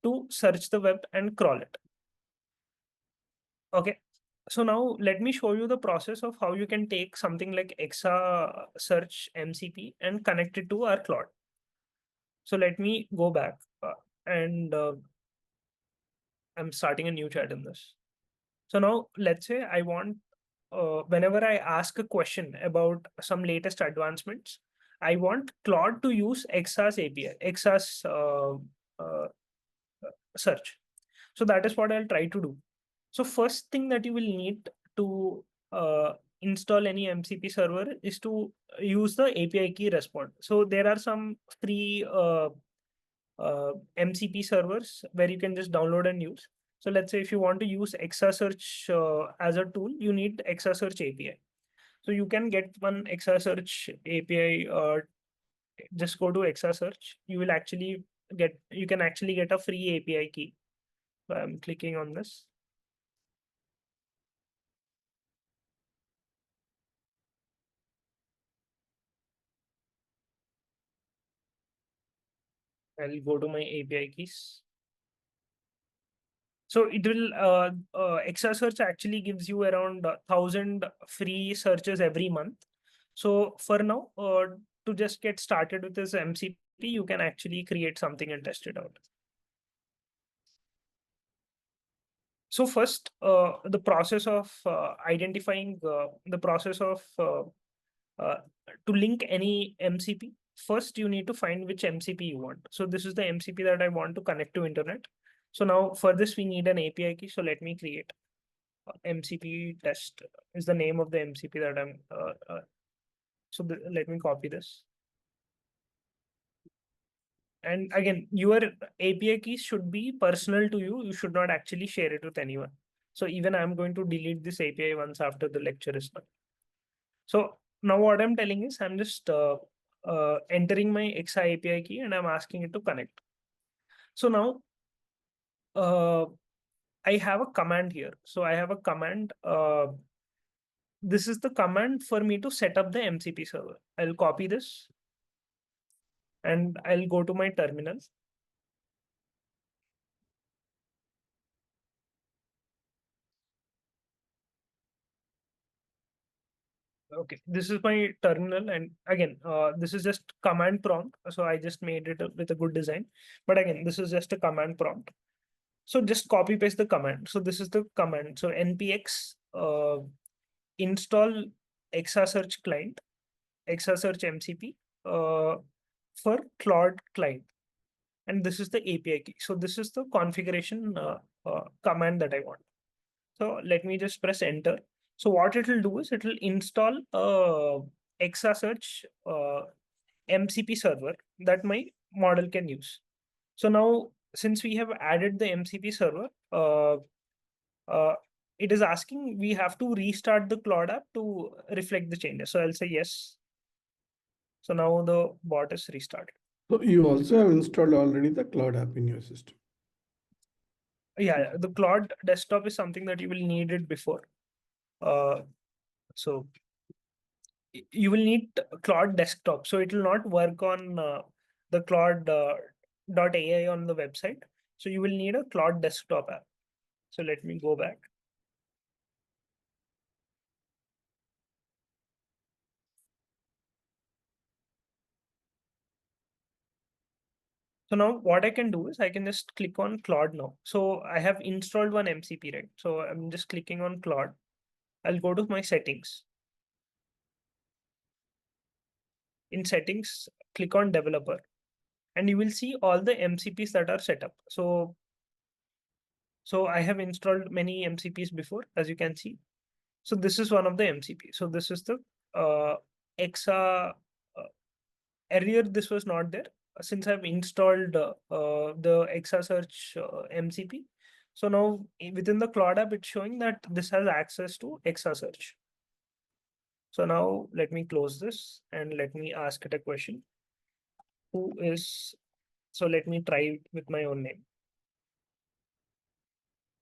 to search the web and crawl it. Okay. So now let me show you the process of how you can take something like Exa Search MCP and connect it to our Claude. So let me go back and I'm starting a new chat in this. So now let's say I want, whenever I ask a question about some latest advancements, I want Claude to use Exa's API, Exa's search. So that is what I'll try to do. So first thing that you will need to install any MCP server is to use the API key respond. So there are some free MCP servers where you can just download and use. So let's say if you want to use Exa Search as a tool, you need Exa Search API. So you can get one Exa Search API. Just go to Exa Search. You can actually get a free API key. So I'm clicking on this. I'll go to my API keys. So it will Exa Search actually gives you around 1,000 free searches every month. So for now, to just get started with this MCP, you can actually create something and test it out. So first, the process of identifying the process of to link any MCP. First, you need to find which MCP you want. So this is the MCP that I want to connect to internet. So now for this, we need an API key. So let me create. MCP test is the name of the MCP that I'm. Let me copy this. And again, your API keys should be personal to you. You should not actually share it with anyone. So even I'm going to delete this API once after the lecture is done. So now what I'm telling is I'm just entering my XI API key and I'm asking it to connect. So now I have a command here. So I have a command. This is the command for me to set up the MCP server. I'll copy this and I'll go to my terminal. Okay, this is my terminal, and again, this is just command prompt. So I just made it with a good design. But again, this is just a command prompt. So just copy paste the command. So this is the command. So npx install exasearch client, exasearch MCP for Claude client. And this is the API key. So this is the configuration command that I want. So let me just press enter. So what it will do is it will install exasearch MCP server that my model can use. So now, since we have added the MCP server, it is asking we have to restart the Claude app to reflect the changes. So I'll say yes. So now the bot is restarted. So you also have installed already the Cloud app in your system. Yeah, the Claude Desktop is something that you will need it before. So you will need Claude Desktop. So it will not work on the Claude .ai on the website. So you will need a Claude Desktop app. So let me go back. So now what I can do is I can just click on Claude now. So I have installed one MCP, right? So I'm just clicking on Claude. I'll go to my settings. In settings, click on developer, and you will see all the MCPs that are set up. So I have installed many MCPs before, as you can see. So this is one of the MCP. So this is the exa. Earlier, this was not there. Since I've installed the exasearch MCP. So now within the Claude app, it's showing that this has access to exasearch. So now let me close this and let me ask it a question. Who is, so let me try with my own name.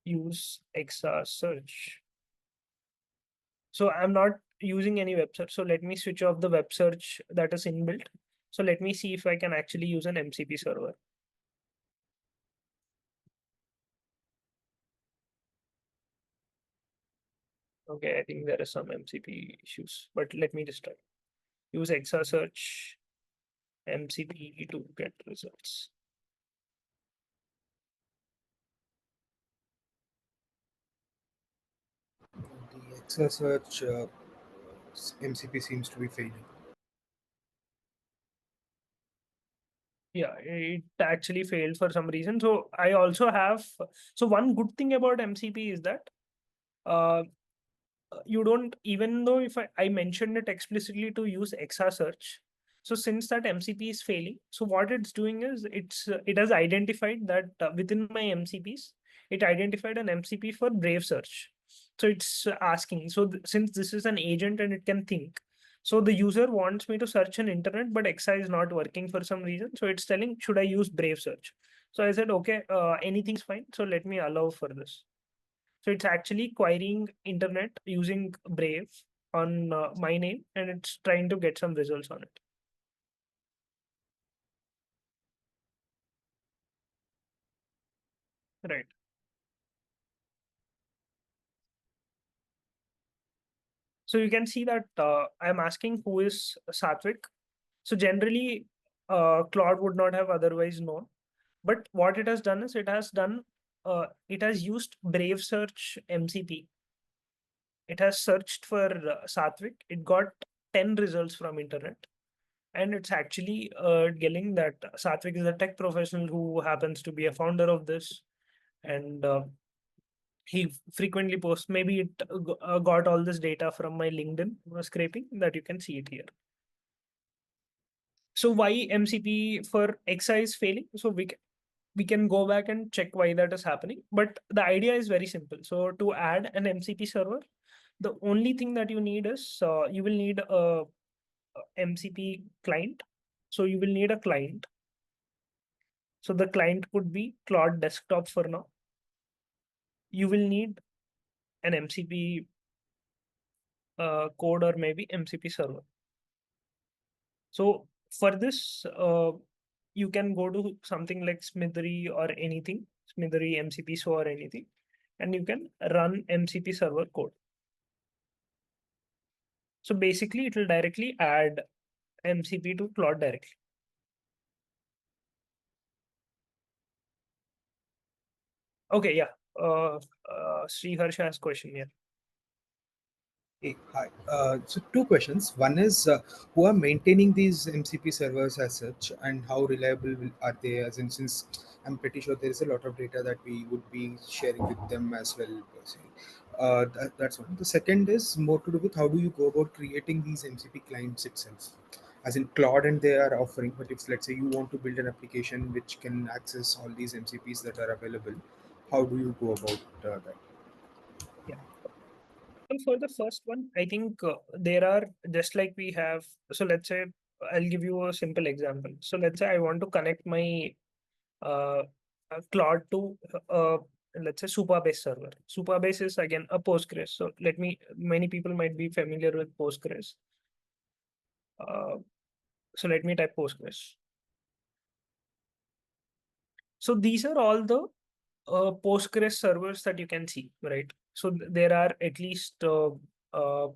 Use exasearch. So I'm not using any web search. So let me switch off the web search that is inbuilt. So let me see if I can actually use an MCP server. Okay, I think there is some MCP issues, but let me just try. Use exasearch MCP to get results. The exasearch MCP seems to be failing. Yeah, it actually failed for some reason. So I also have, so one good thing about MCP is that you don't, even though if I mentioned it explicitly to use exasearch, so since that MCP is failing, so what it's doing is it has identified that within my MCPs, it identified an MCP for Brave search. So it's asking, so since this is an agent and it can think, so the user wants me to search an internet, but XI is not working for some reason. So it's telling, should I use Brave search? So I said, okay, anything's fine. So let me allow for this. So it's actually querying internet using Brave on my name, and it's trying to get some results on it. Right. So you can see that I'm asking who is Satvik. So generally, Claude would not have otherwise known. But what it has done is it has used Brave Search MCP. It has searched for Satvik. It got 10 results from internet. And it's actually getting that Satvik is a tech professional who happens to be a founder of this. And he frequently posts. Maybe it got all this data from my LinkedIn scraping that you can see it here. So why MCP for XI is failing? So we can go back and check why that is happening. But the idea is very simple. So to add an MCP server, the only thing that you need is you will need a MCP client. So you will need a client. So the client could be Claude Desktop for now. You will need an MCP code or maybe MCP server. So for this, you can go to something like Smithery or anything, Smithery MCP or anything, and you can run MCP server code. So basically, it will directly add MCP to Claude directly. Okay, yeah. Sriharsha has question here. Hey, hi. So two questions. One is who are maintaining these MCP servers as such, and how reliable are they? As in, since I'm pretty sure there is a lot of data that we would be sharing with them as well. That's one. The second is more to do with how do you go about creating these MCP clients itself, as in Claude and they are offering. But if let's say you want to build an application which can access all these MCPs that are available, how do you go about that? Yeah. Well, for the first one, I think there are just like we have. So let's say I'll give you a simple example. So let's say I want to connect my uh, Claude to let's say Supabase server. Supabase is again a Postgres. So many people might be familiar with Postgres. So let me type Postgres. So these are all the Postgres servers that you can see, right? So there are at least uh,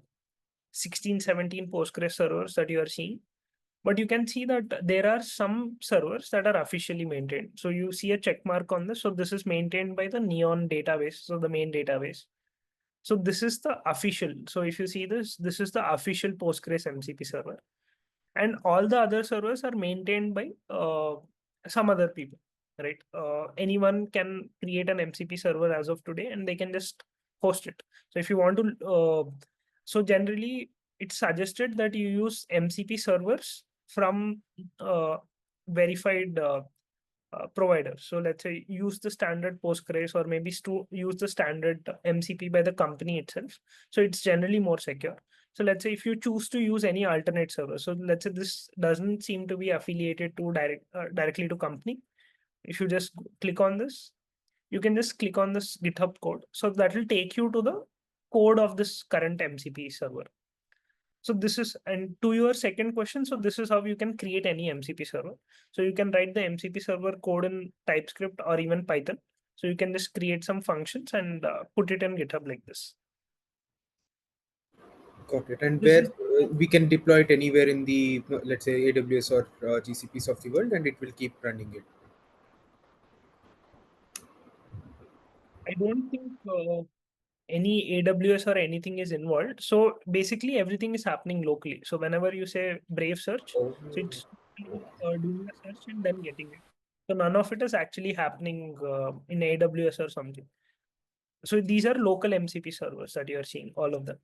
16, 17 Postgres servers that you are seeing. But you can see that there are some servers that are officially maintained. So you see a check mark on this. So this is maintained by the Neon database, so the main database. So this is the official. So if you see this, this is the official Postgres MCP server. And all the other servers are maintained by some other people, right? Anyone can create an MCP server as of today, and they can just host it. So if you want to, so generally it's suggested that you use MCP servers from verified provider. So let's say use the standard Postgres or maybe use the standard MCP by the company itself. So it's generally more secure. So let's say if you choose to use any alternate server, so let's say this doesn't seem to be affiliated to directly to company. If you just click on this, you can just click on this GitHub code. So that will take you to the code of this current MCP server. So this is, and to your second question, so this is how you can create any MCP server. So you can write the MCP server code in TypeScript or even Python. So you can just create some functions and put it in GitHub like this. Got it. And This where is, we can deploy it anywhere in the, let's say, AWS or GCPs of the world, and it will keep running it. I don't think any AWS or anything is involved. So basically everything is happening locally. So whenever you say Brave search, Oh, so it's doing a search and then getting it. So none of it is actually happening in AWS or something. So these are local MCP servers that you are seeing, all of them.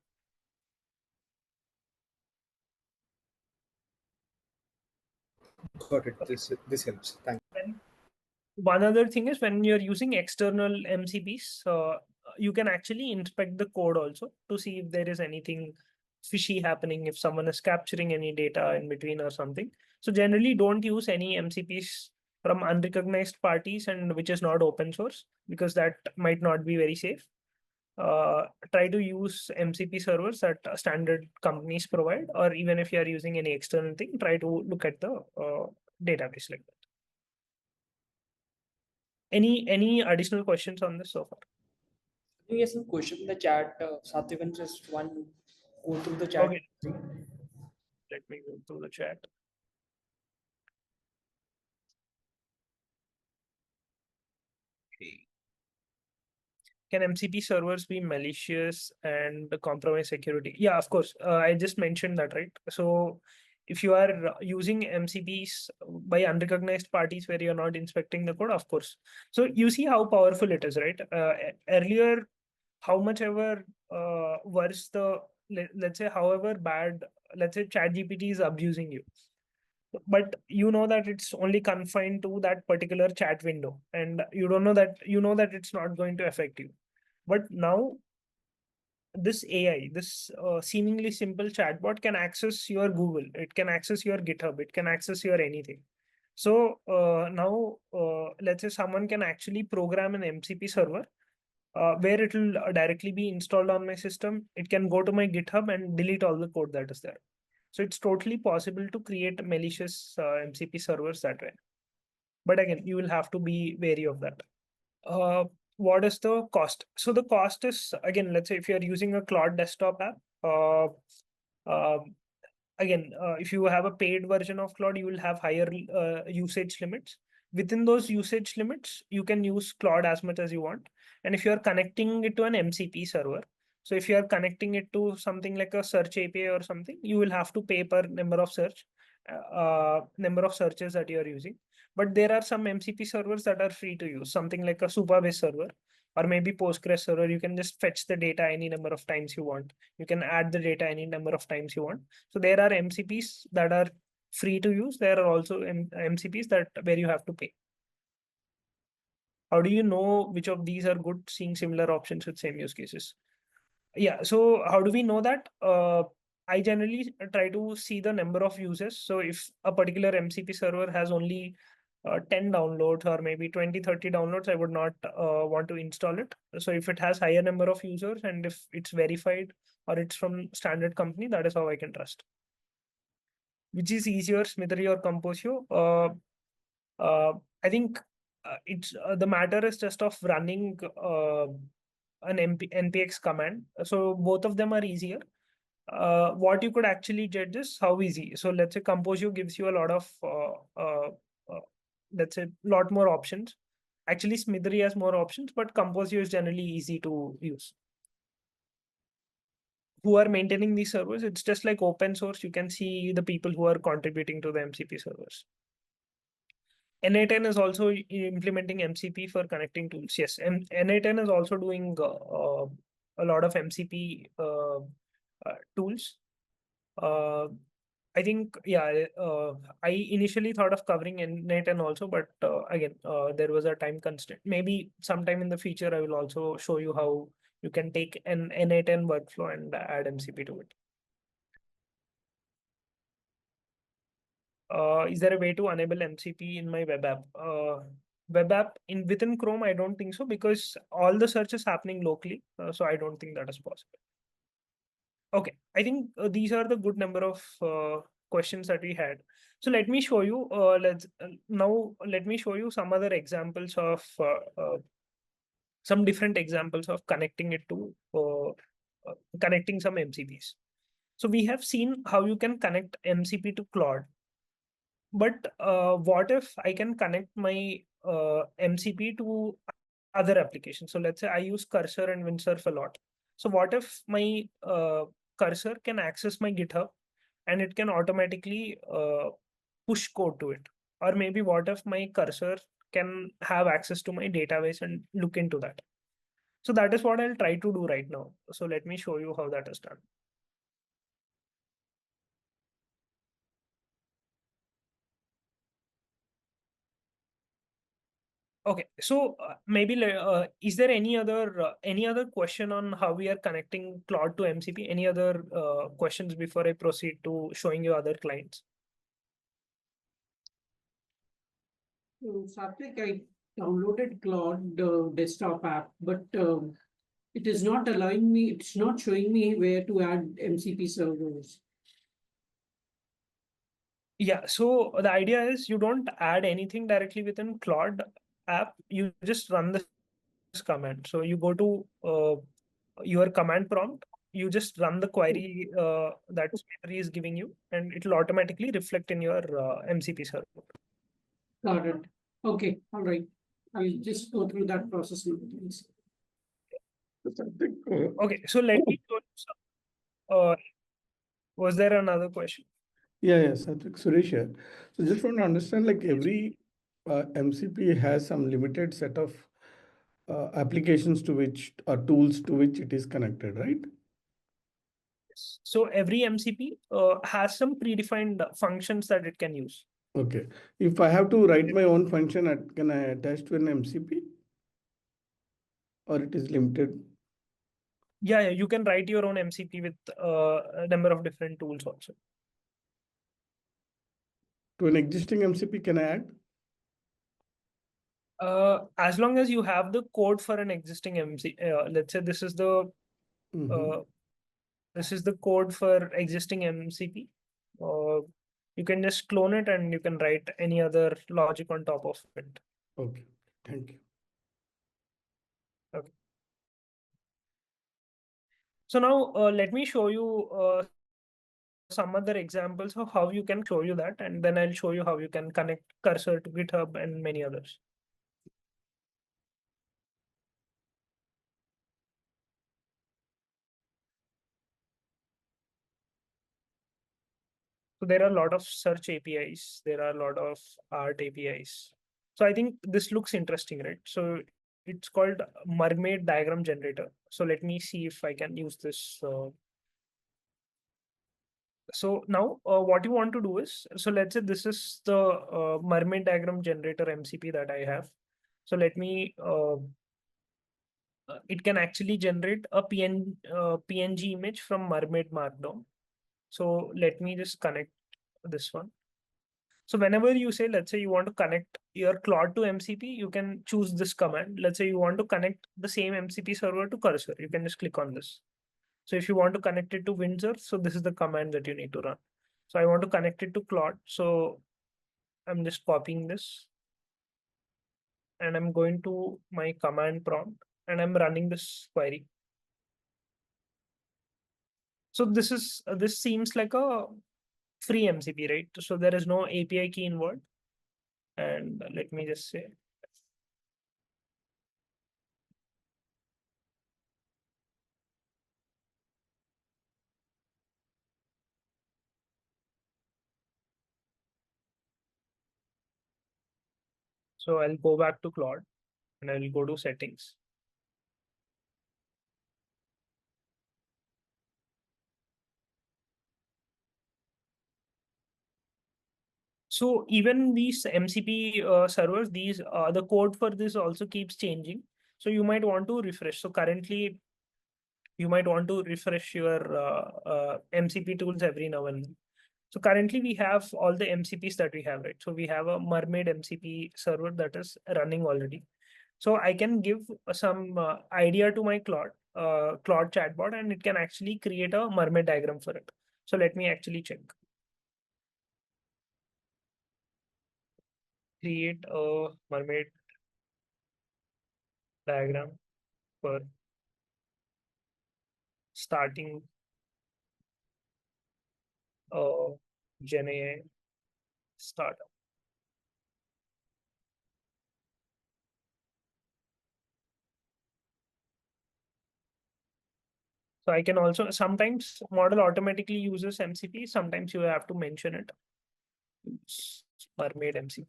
got it. This helps. Thank And one other thing is when you're using external MCPs, you can actually inspect the code also to see if there is anything fishy happening, if someone is capturing any data in between or something. So generally don't use any MCPs from unrecognized parties and which is not open source because that might not be very safe. Try to use MCP servers that standard companies provide, or even if you are using any external thing, try to look at the database like that. Any additional questions on this so far? We have some question in the chat. Satvik, just one go through the chat. Okay, let me go through the chat. Okay. Can MCP servers be malicious and compromise security? Yeah, of course. I just mentioned that, right? So if you are using MCPs by unrecognized parties where you're not inspecting the code, of course. So you see how powerful it is, right? Earlier, how much ever worse let's say however bad, let's say ChatGPT is abusing you, but you know that it's only confined to that particular chat window, and you know that it's not going to affect you. But now this AI, this seemingly simple chatbot can access your Google, it can access your GitHub, it can access your anything. So now let's say someone can actually program an MCP server where it will directly be installed on my system. It can go to my GitHub and delete all the code that is there. So it's totally possible to create malicious MCP servers that way. But again, you will have to be wary of that. What is the cost? So the cost is, again, let's say if you're using a Claude Desktop app, again, if you have a paid version of Claude, you will have higher usage limits. Within those usage limits, you can use Claude as much as you want. And if you're connecting it to an MCP server, so if you're connecting it to something like a search API or something, you will have to pay per number of searches that you're using. But there are some MCP servers that are free to use, something like a Supabase server or maybe Postgres server. You can just fetch the data any number of times you want. You can add the data any number of times you want. So there are MCPs that are free to use. There are also MCPs that where you have to pay. How do you know which of these are good? Seeing similar options with same use cases. Yeah. So how do we know that? I generally try to see the number of users. So if a particular MCP server has only 10 downloads or maybe 20-30 downloads, I would not want to install it. So if it has higher number of users and if it's verified or it's from standard company, that is how I can trust. Which is easier, Smithery or Composio? I think it's the matter is just of running an npx command. So both of them are easier. What you could actually judge is how easy. So let's say Composio gives you a lot of let's say lot more options. Actually, Smithery has more options, but Composio is generally easy to use. Who are maintaining these servers? It's just like open source. You can see the people who are contributing to the MCP servers. N8N is also implementing MCP for connecting tools. Yes, and N8N is also doing a lot of MCP tools. I think, yeah, I initially thought of covering N8N also, but again, there was a time constraint. Maybe sometime in the future, I will also show you how you can take an N8N workflow and add MCP to it. Is there a way to enable MCP in my web app? Web app within Chrome, I don't think so, because all the search is happening locally. So I don't think that is possible. Okay, I think these are the good number of questions that we had. So let me show you. Let me show you some other examples of some different examples of connecting it to connecting some MCPs. So we have seen how you can connect MCP to Claude. But what if I can connect my MCP to other applications? So let's say I use Cursor and Windsurf a lot. So what if my Cursor can access my GitHub and it can automatically push code to it? Or maybe what if my Cursor can have access to my database and look into that? So that is what I'll try to do right now. So let me show you how that is done. Okay, so maybe is there any other question on how we are connecting Claude to MCP? Any other questions before I proceed to showing you other clients? Satvik, I downloaded Claude desktop app, but it is not allowing me. It's not showing me where to add MCP servers. Yeah, so the idea is you don't add anything directly within Claude app. You just run this command. So you go to your command prompt. You just run the query that Smittery is giving you, and it will automatically reflect in your MCP server. Got it. Okay, all right. I'll just go through that process now. Thanks. Okay, so let me show you was there another question? Yeah, Satvik, Suresh here. So just want to understand, like every MCP has some limited set of applications to which or tools to which it is connected, right? So every MCP has some predefined functions that it can use. Okay. If I have to write my own function, can I attach to an MCP? Or it is limited? Yeah, you can write your own MCP with a number of different tools also. To an existing MCP, can I add? As long as you have the code for an existing MCP, let's say this is the code for existing MCP. You can just clone it and you can write any other logic on top of it. Okay, thank you. Okay. So now let me show you some other examples of how you can show you that, and then I'll show you how you can connect cursor to GitHub and many others. So there are a lot of search APIs. There are a lot of art APIs. So I think this looks interesting, right? So it's called Mermaid Diagram Generator. So let me see if I can use this. So now what you want to do is, so let's say this is the Mermaid Diagram Generator MCP that I have. So let me, it can actually generate a PNG image from Mermaid Markdown. So let me just connect this one. So whenever you say, let's say you want to connect your Claude to MCP, you can choose this command. Let's say you want to connect the same MCP server to Cursor. You can just click on this. So if you want to connect it to Windsor, so this is the command that you need to run. So I want to connect it to Claude. So I'm just copying this and I'm going to my command prompt and I'm running this query. So this seems like a free MCP, right? So there is no API key involved. And let me just say, so I'll go back to Claude and I'll go to settings. So even these MCP servers, the code for this also keeps changing. So you might want to refresh. So currently, you might want to refresh your MCP tools every now and then. So currently we have all the MCPs that we have, right? So we have a Mermaid MCP server that is running already. So I can give some idea to my Claude chatbot, and it can actually create a mermaid diagram for it. So let me actually check. Create a mermaid diagram for starting GenAI startup. So I can also, sometimes model automatically uses MCP. Sometimes you have to mention it. Mermaid MCP.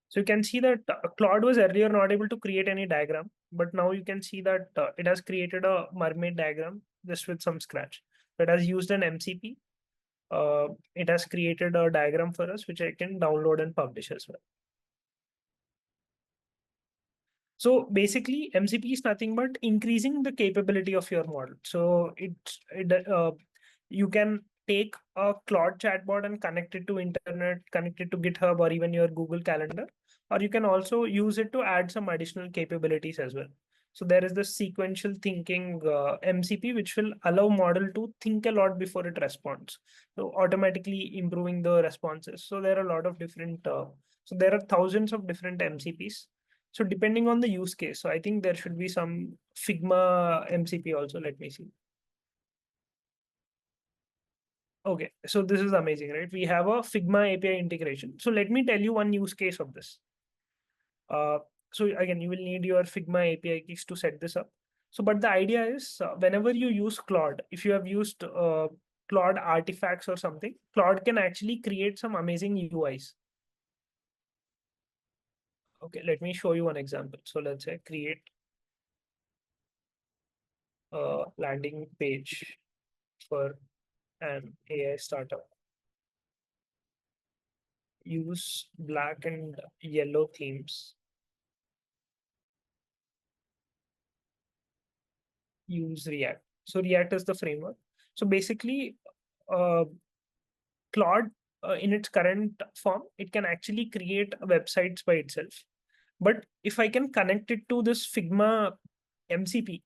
So you can see that Claude was earlier not able to create any diagram, but now you can see that it has created a mermaid diagram just with some scratch. It has used an MCP. It has created a diagram for us, which I can download and publish as well. So basically, MCP is nothing but increasing the capability of your model. So you can take a Claude chatbot and connect it to internet, connect it to GitHub or even your Google Calendar, or you can also use it to add some additional capabilities as well. So there is the sequential thinking MCP, which will allow model to think a lot before it responds. So automatically improving the responses. So there are a lot of different, so there are thousands of different MCPs. So depending on the use case, so I think there should be some Figma MCP also. Let me see. Okay, so this is amazing, right? We have a Figma API integration. So let me tell you one use case of this. So again, you will need your Figma API keys to set this up. So, but the idea is whenever you use Claude, if you have used Claude artifacts or something, Claude can actually create some amazing UIs. Okay, let me show you one example. So let's say create a landing page for an AI startup. Use black and yellow themes. Use React. So React is the framework. So basically, Claude in its current form, it can actually create websites by itself. But if I can connect it to this Figma MCP,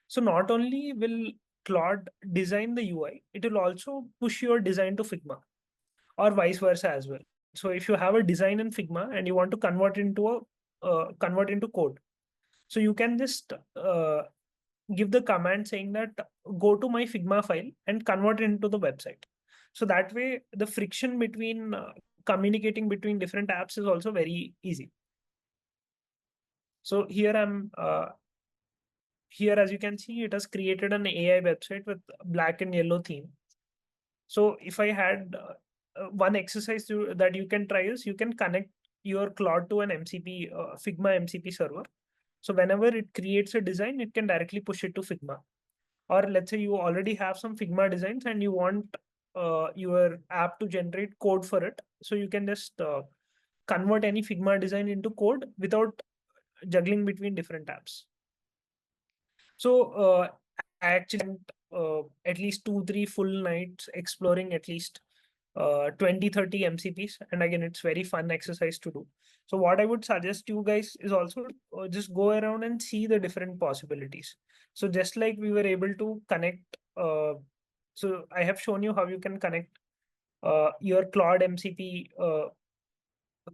so not only will Claude design the UI, it will also push your design to Figma or vice versa as well. So if you have a design in Figma and you want to convert into code, so you can just give the command saying that go to my Figma file and convert it into the website. So that way, the friction between communicating between different apps is also very easy. So here here, as you can see, it has created an AI website with black and yellow theme. So if I had one exercise that you can try is you can connect your Claude to an MCP, Figma MCP server. So whenever it creates a design, it can directly push it to Figma. Or let's say you already have some Figma designs and you want your app to generate code for it. So you can just convert any Figma design into code without juggling between different apps. So I actually spent at least 2-3 full nights exploring at least 20-30 MCPs. And again, it's very fun exercise to do. So what I would suggest you guys is also just go around and see the different possibilities. So just like we were able to connect, so I have shown you how you can connect your Claude MCP,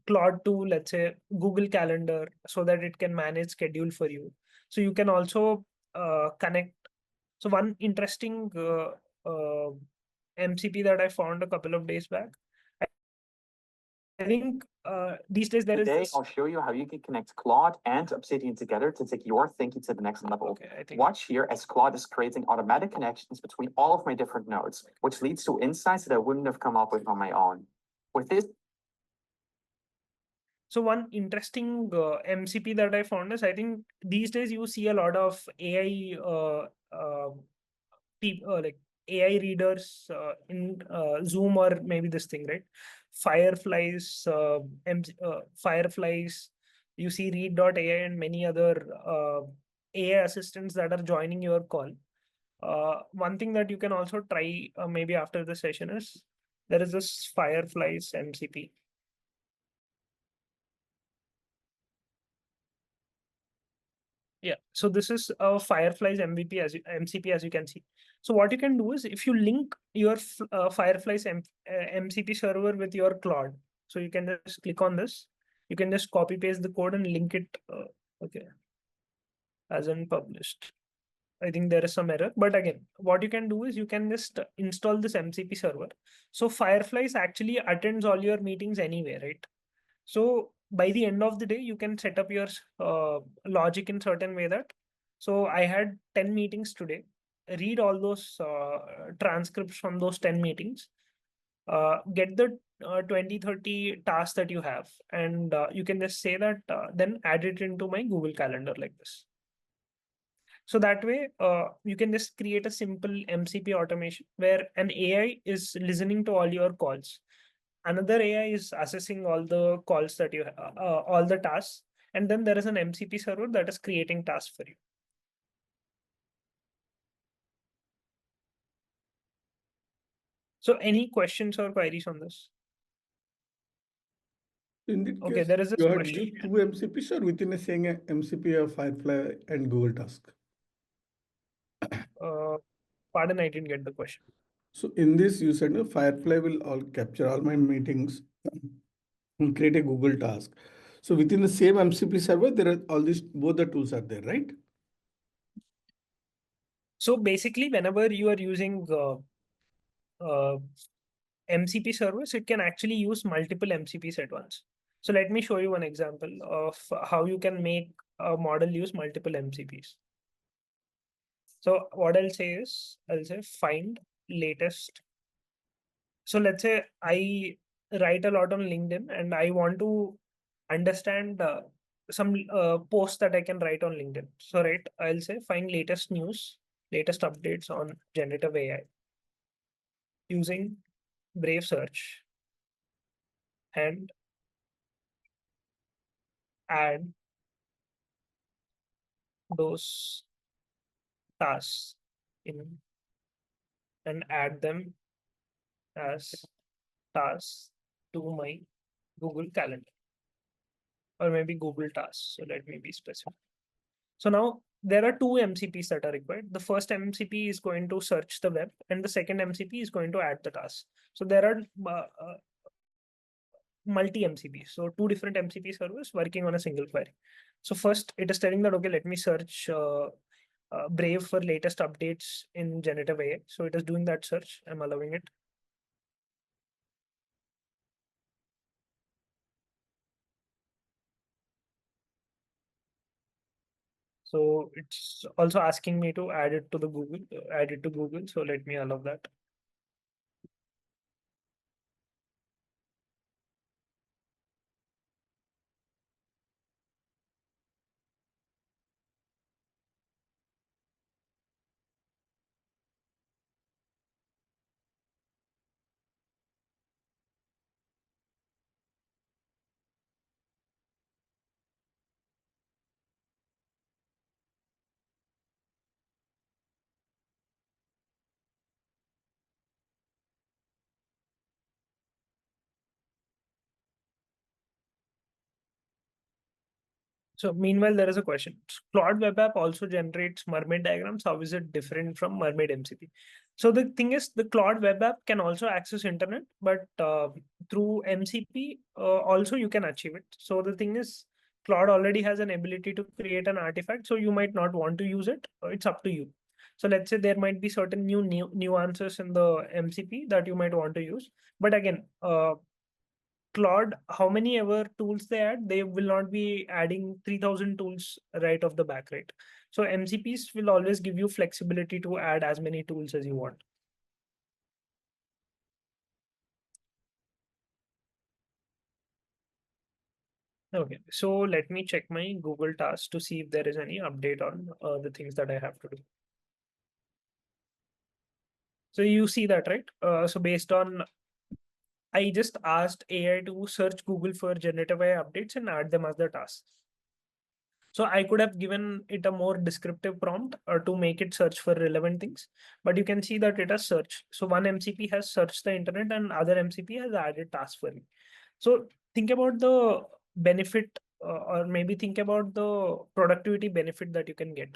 Claude to, let's say, Google Calendar so that it can manage schedule for you. So you can also connect. So one interesting MCP that I found a couple of days back, I think these days there is Today, this. I'll show you how you can connect Claude and Obsidian together to take your thinking to the next level. Okay, I think. Watch here as Claude is creating automatic connections between all of my different nodes, which leads to insights that I wouldn't have come up with on my own. With this, So one interesting MCP that I found is I think these days you see a lot of AI people like AI readers in Zoom or maybe this thing, right? Fireflies, Fireflies. You see Read.ai and many other AI assistants that are joining your call. One thing that you can also try maybe after the session is there is this Fireflies MCP. Yeah, so this is a Fireflies MCP as you can see. So what you can do is if you link your Fireflies MCP server with your Claude, so you can just click on this. You can just copy paste the code and link it. Okay, as unpublished. I think there is some error, but again, what you can do is you can just install this MCP server. So Fireflies actually attends all your meetings anyway, right? So by the end of the day, you can set up your logic in certain way that, so I had 10 meetings today, read all those transcripts from those 10 meetings, get the 20-30 tasks that you have, and you can just say that, then add it into my Google Calendar like this. So that way, you can just create a simple MCP automation where an AI is listening to all your calls. Another AI is assessing all the calls that you have, all the tasks. And then there is an MCP server that is creating tasks for you. So any questions or queries on this? In that Okay, case, there is this you had question. used two MCPs or within a same MCP of Firefly and Google Task? Pardon, I didn't get the question. So in this, you said Firefly will all capture all my meetings and create a Google Task. So within the same MCP server, there are all these, both the tools are there, right? So basically, whenever you are using MCP service, it can actually use multiple MCPs at once. So let me show you one example of how you can make a model use multiple MCPs. So what I'll say is, I'll say find latest. So let's say I write a lot on LinkedIn and I want to understand some posts that I can write on LinkedIn. So I'll say find latest news, latest updates on generative AI using Brave search and add those tasks in and add them as tasks to my Google Calendar or maybe Google Tasks. So let me be specific. So now there are two MCPs that are required. The first MCP is going to search the web and the second MCP is going to add the task. So there are multi MCPs. So two different MCP servers working on a single query. So first it is telling that, okay, let me search Brave for latest updates in generative AI. So it is doing that search. I'm allowing it. So it's also asking me to add it to the Google, add it to Google. So let me allow that. So meanwhile, there is a question. Claude Web App also generates mermaid diagrams. How is it different from mermaid MCP? So the thing is, the Claude Web App can also access internet, but through MCP, also you can achieve it. So the thing is, Claude already has an ability to create an artifact, so you might not want to use it. It's up to you. So let's say there might be certain new nuances in the MCP that you might want to use. But again, Claude, how many ever tools they add, they will not be adding 3000 tools right off the back, right? So MCPs will always give you flexibility to add as many tools as you want. Okay, so let me check my Google Tasks to see if there is any update on the things that I have to do. So you see that, right? So based on, I just asked AI to search Google for generative AI updates and add them as the tasks. So I could have given it a more descriptive prompt or to make it search for relevant things, but you can see that it has searched. So one MCP has searched the internet and other MCP has added tasks for me. So think about the benefit or maybe think about the productivity benefit that you can get,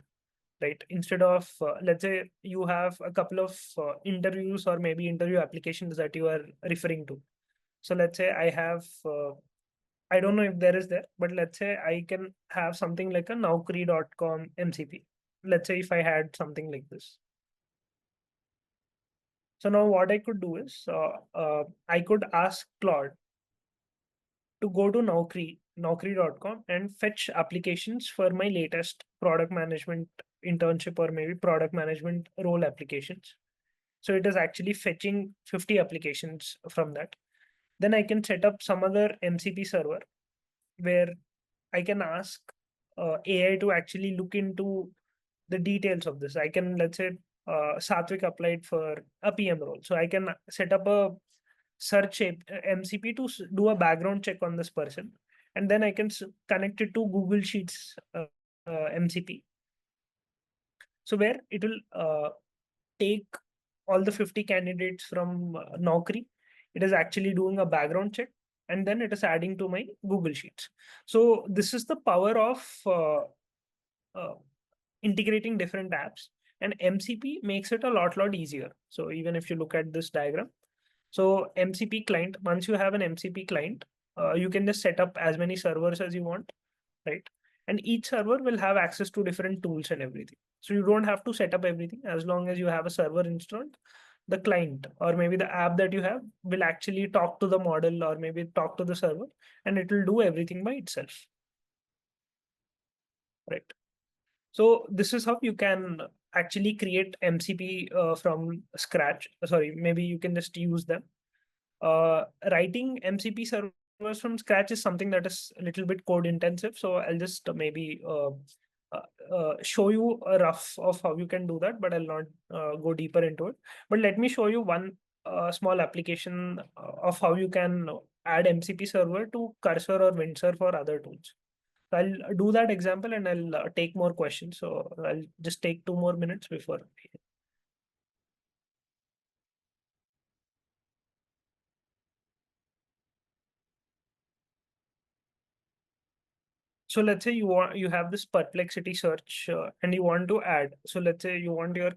right? Instead of, let's say you have a couple of interviews or maybe interview applications that you are referring to. So let's say I have I don't know if there is there, but let's say I can have something like a Naukri.com MCP. Let's say if I had something like this. So now what I could do is I could ask Claude to go to Naukri.com and fetch applications for my latest product management internship or maybe product management role applications. So it is actually fetching 50 applications from that. Then I can set up some other MCP server where I can ask AI to actually look into the details of this. I can, let's say, Satvik applied for a PM role. So I can set up a search MCP to do a background check on this person. And then I can connect it to Google Sheets MCP. So where it will take all the 50 candidates from Naukri. It is actually doing a background check and then it is adding to my Google Sheets. So this is the power of integrating different apps, and MCP makes it a lot easier. So even if you look at this diagram, so MCP client, once you have an MCP client, you can just set up as many servers as you want, right? And each server will have access to different tools and everything. So you don't have to set up everything. As long as you have a server installed, the client or maybe the app that you have will actually talk to the model or maybe talk to the server, and it will do everything by itself, right? So this is how you can actually create MCP from scratch. Sorry, maybe you can just use them. Writing MCP servers from scratch is something that is a little bit code intensive. So I'll just maybe show you a rough of how you can do that, but I'll not go deeper into it. But let me show you one small application of how you can add MCP server to Cursor or Windsurf or other tools. So I'll do that example and I'll take more questions. So I'll just take 2 more minutes before. So let's say you have this perplexity search and you want to add. So let's say you want your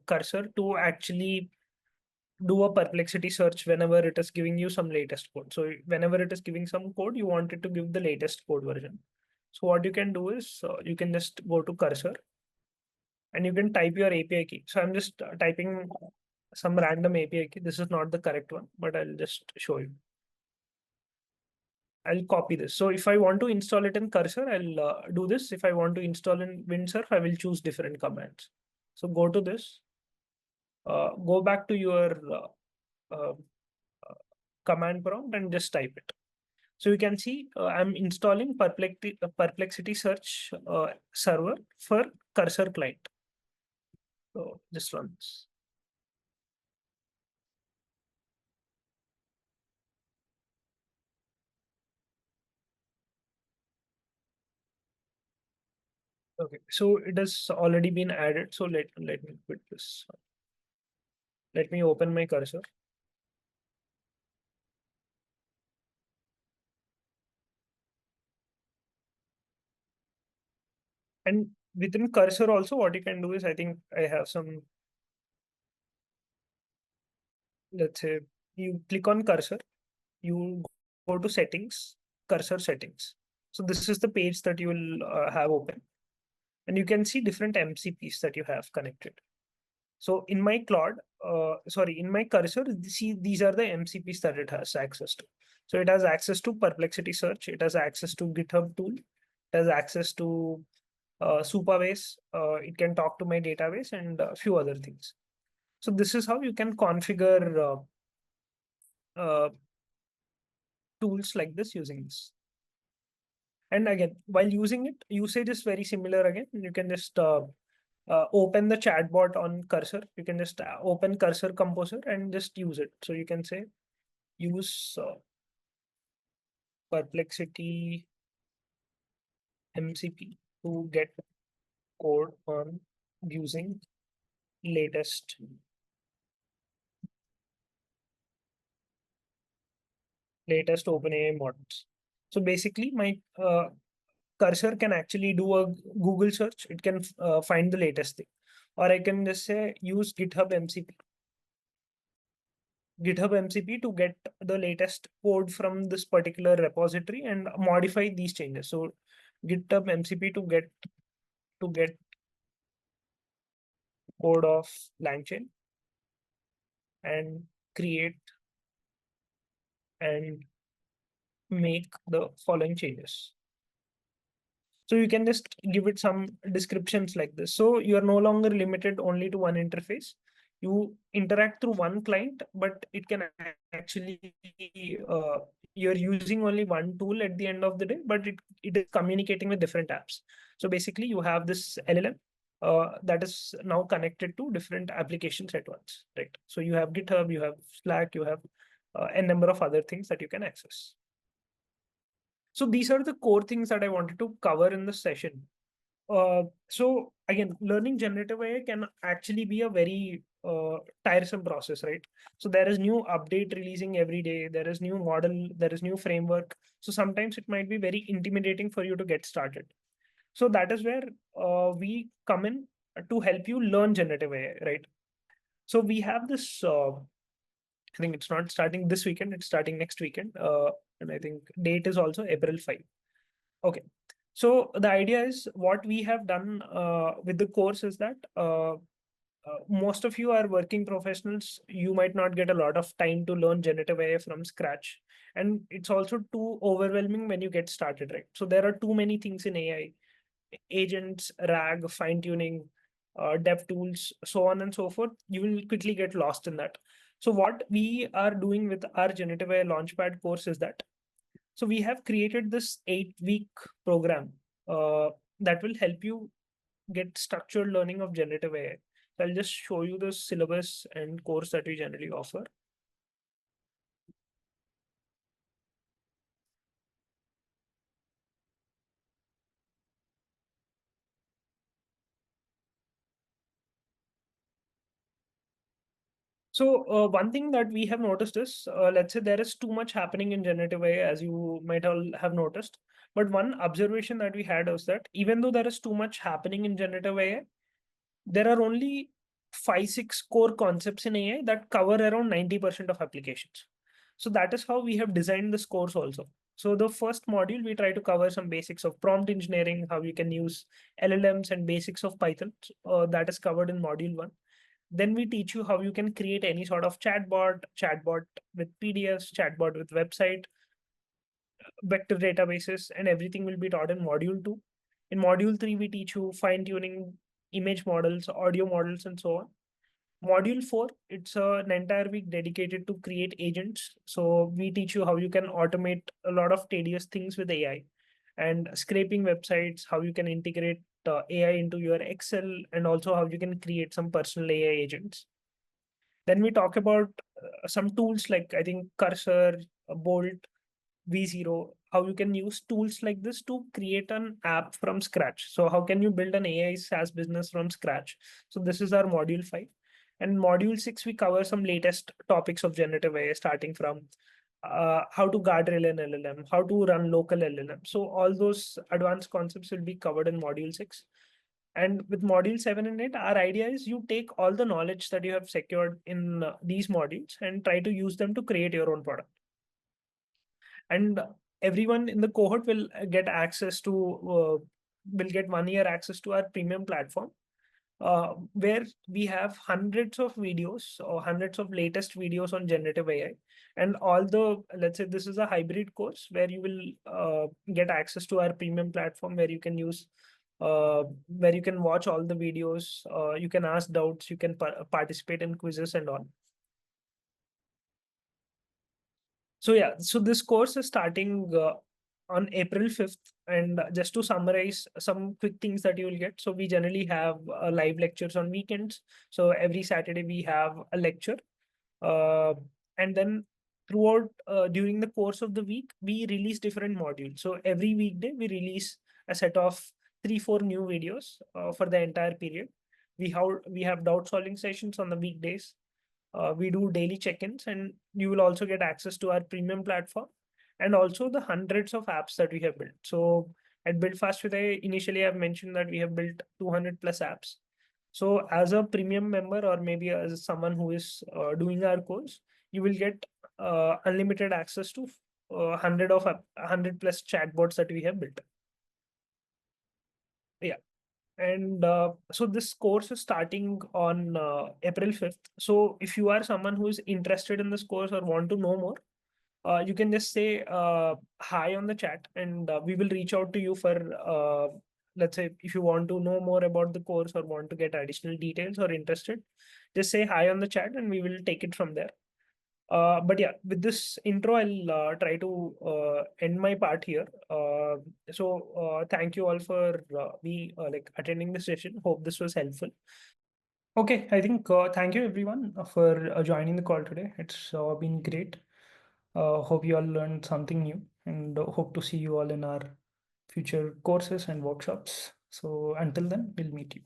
cursor to actually do a perplexity search whenever it is giving you some latest code. So whenever it is giving some code, you want it to give the latest code version. So what you can do is you can just go to cursor and you can type your API key. So I'm just typing some random API key. This is not the correct one, but I'll just show you. I'll copy this. So if I want to install it in Cursor, I'll do this. If I want to install in Windsurf, I will choose different commands. So go to this, go back to your command prompt and just type it. So you can see I'm installing Perplexity Search server for Cursor client. So just run this. Okay, so it has already been added. So let me quit this. Let me open my cursor. And within cursor also, what you can do is, I think I have some, let's say you click on cursor, you go to settings, cursor settings. So this is the page that you will have open. And you can see different MCPs that you have connected. So in my in my cursor, see, these are the MCPs that it has access to. So it has access to Perplexity Search, it has access to GitHub tool, it has access to Supabase, it can talk to my database and a few other things. So this is how you can configure tools like this using this. And again, while using it, usage is very similar again. You can just open the chatbot on cursor. You can just open cursor composer and just use it. So you can say use Perplexity MCP to get code on using latest OpenAI models. So basically, my cursor can actually do a Google search. It can find the latest thing, or I can just say use GitHub MCP to get the latest code from this particular repository and modify these changes. So GitHub MCP to get code of LangChain and create and make the following changes. So you can just give it some descriptions like this. So you are no longer limited only to one interface. You interact through one client, but it can actually, you're using only one tool at the end of the day, but it is communicating with different apps. So basically you have this LLM that is now connected to different applications at once, right? So you have GitHub, you have Slack, you have a number of other things that you can access. So these are the core things that I wanted to cover in the session. So again, learning generative AI can actually be a very tiresome process, right? So there is new update releasing every day. There is new model. There is new framework. So sometimes it might be very intimidating for you to get started. So that is where we come in to help you learn generative AI, right? So we have this. I think it's not starting this weekend. It's starting next weekend, and I think date is also April 5. Okay. So the idea is what we have done with the course is that most of you are working professionals. You might not get a lot of time to learn generative AI from scratch. And it's also too overwhelming when you get started, right? So there are too many things in AI, agents, RAG, fine tuning, dev tools, so on and so forth. You will quickly get lost in that. So what we are doing with our generative AI Launchpad course is that so we have created this 8-week program that will help you get structured learning of generative AI. So I'll just show you the syllabus and course that we generally offer. So one thing that we have noticed is, let's say there is too much happening in generative AI, as you might all have noticed. But one observation that we had was that even though there is too much happening in generative AI, there are only 5-6 core concepts in AI that cover around 90% of applications. So that is how we have designed this course also. So the first module, we try to cover some basics of prompt engineering, how you can use LLMs and basics of Python. That is covered in module 1. Then we teach you how you can create any sort of chatbot with PDFs, chatbot with website, vector databases, and everything will be taught in module 2. In module 3, we teach you fine tuning image models, audio models, and so on. Module 4, it's an entire week dedicated to create agents. So we teach you how you can automate a lot of tedious things with AI and scraping websites, how you can integrate AI into your Excel, and also how you can create some personal AI agents. Then we talk about some tools like, I think, Cursor, Bolt, V0, how you can use tools like this to create an app from scratch. So how can you build an AI SaaS business from scratch? So this is our module 5. And module 6, we cover some latest topics of generative AI, starting from how to guardrail an LLM, how to run local LLM. So all those advanced concepts will be covered in module 6. And with module 7 and 8, our idea is you take all the knowledge that you have secured in these modules and try to use them to create your own product. And everyone in the cohort will get access to, will get 1 year access to our premium platform, where we have hundreds of videos or hundreds of latest videos on generative AI. And all the, let's say this is a hybrid course where you will get access to our premium platform where you can use, where you can watch all the videos, you can ask doubts, you can participate in quizzes and all. So yeah, so this course is starting on April 5th. And just to summarize some quick things that you will get. So we generally have live lectures on weekends. So every Saturday we have a lecture. And then throughout, during the course of the week, we release different modules. So every weekday we release a set of 3-4 new videos for the entire period. We have doubt solving sessions on the weekdays. We do daily check-ins, and you will also get access to our premium platform and also the hundreds of apps that we have built. So at Build Fast with AI, initially I've mentioned that we have built 200 plus apps. So as a premium member, or maybe as someone who is doing our course, you will get unlimited access to 100 plus chatbots that we have built. Yeah. And so this course is starting on April 5th. So if you are someone who is interested in this course or want to know more, you can just say hi on the chat, and we will reach out to you for, let's say, if you want to know more about the course or want to get additional details or interested, just say hi on the chat and we will take it from there. But yeah, with this intro, I'll try to end my part here. So thank you all for like attending the session. Hope this was helpful. Okay, I think thank you everyone for joining the call today. It's been great. Hope you all learned something new, and hope to see you all in our future courses and workshops. So until then, we'll meet you.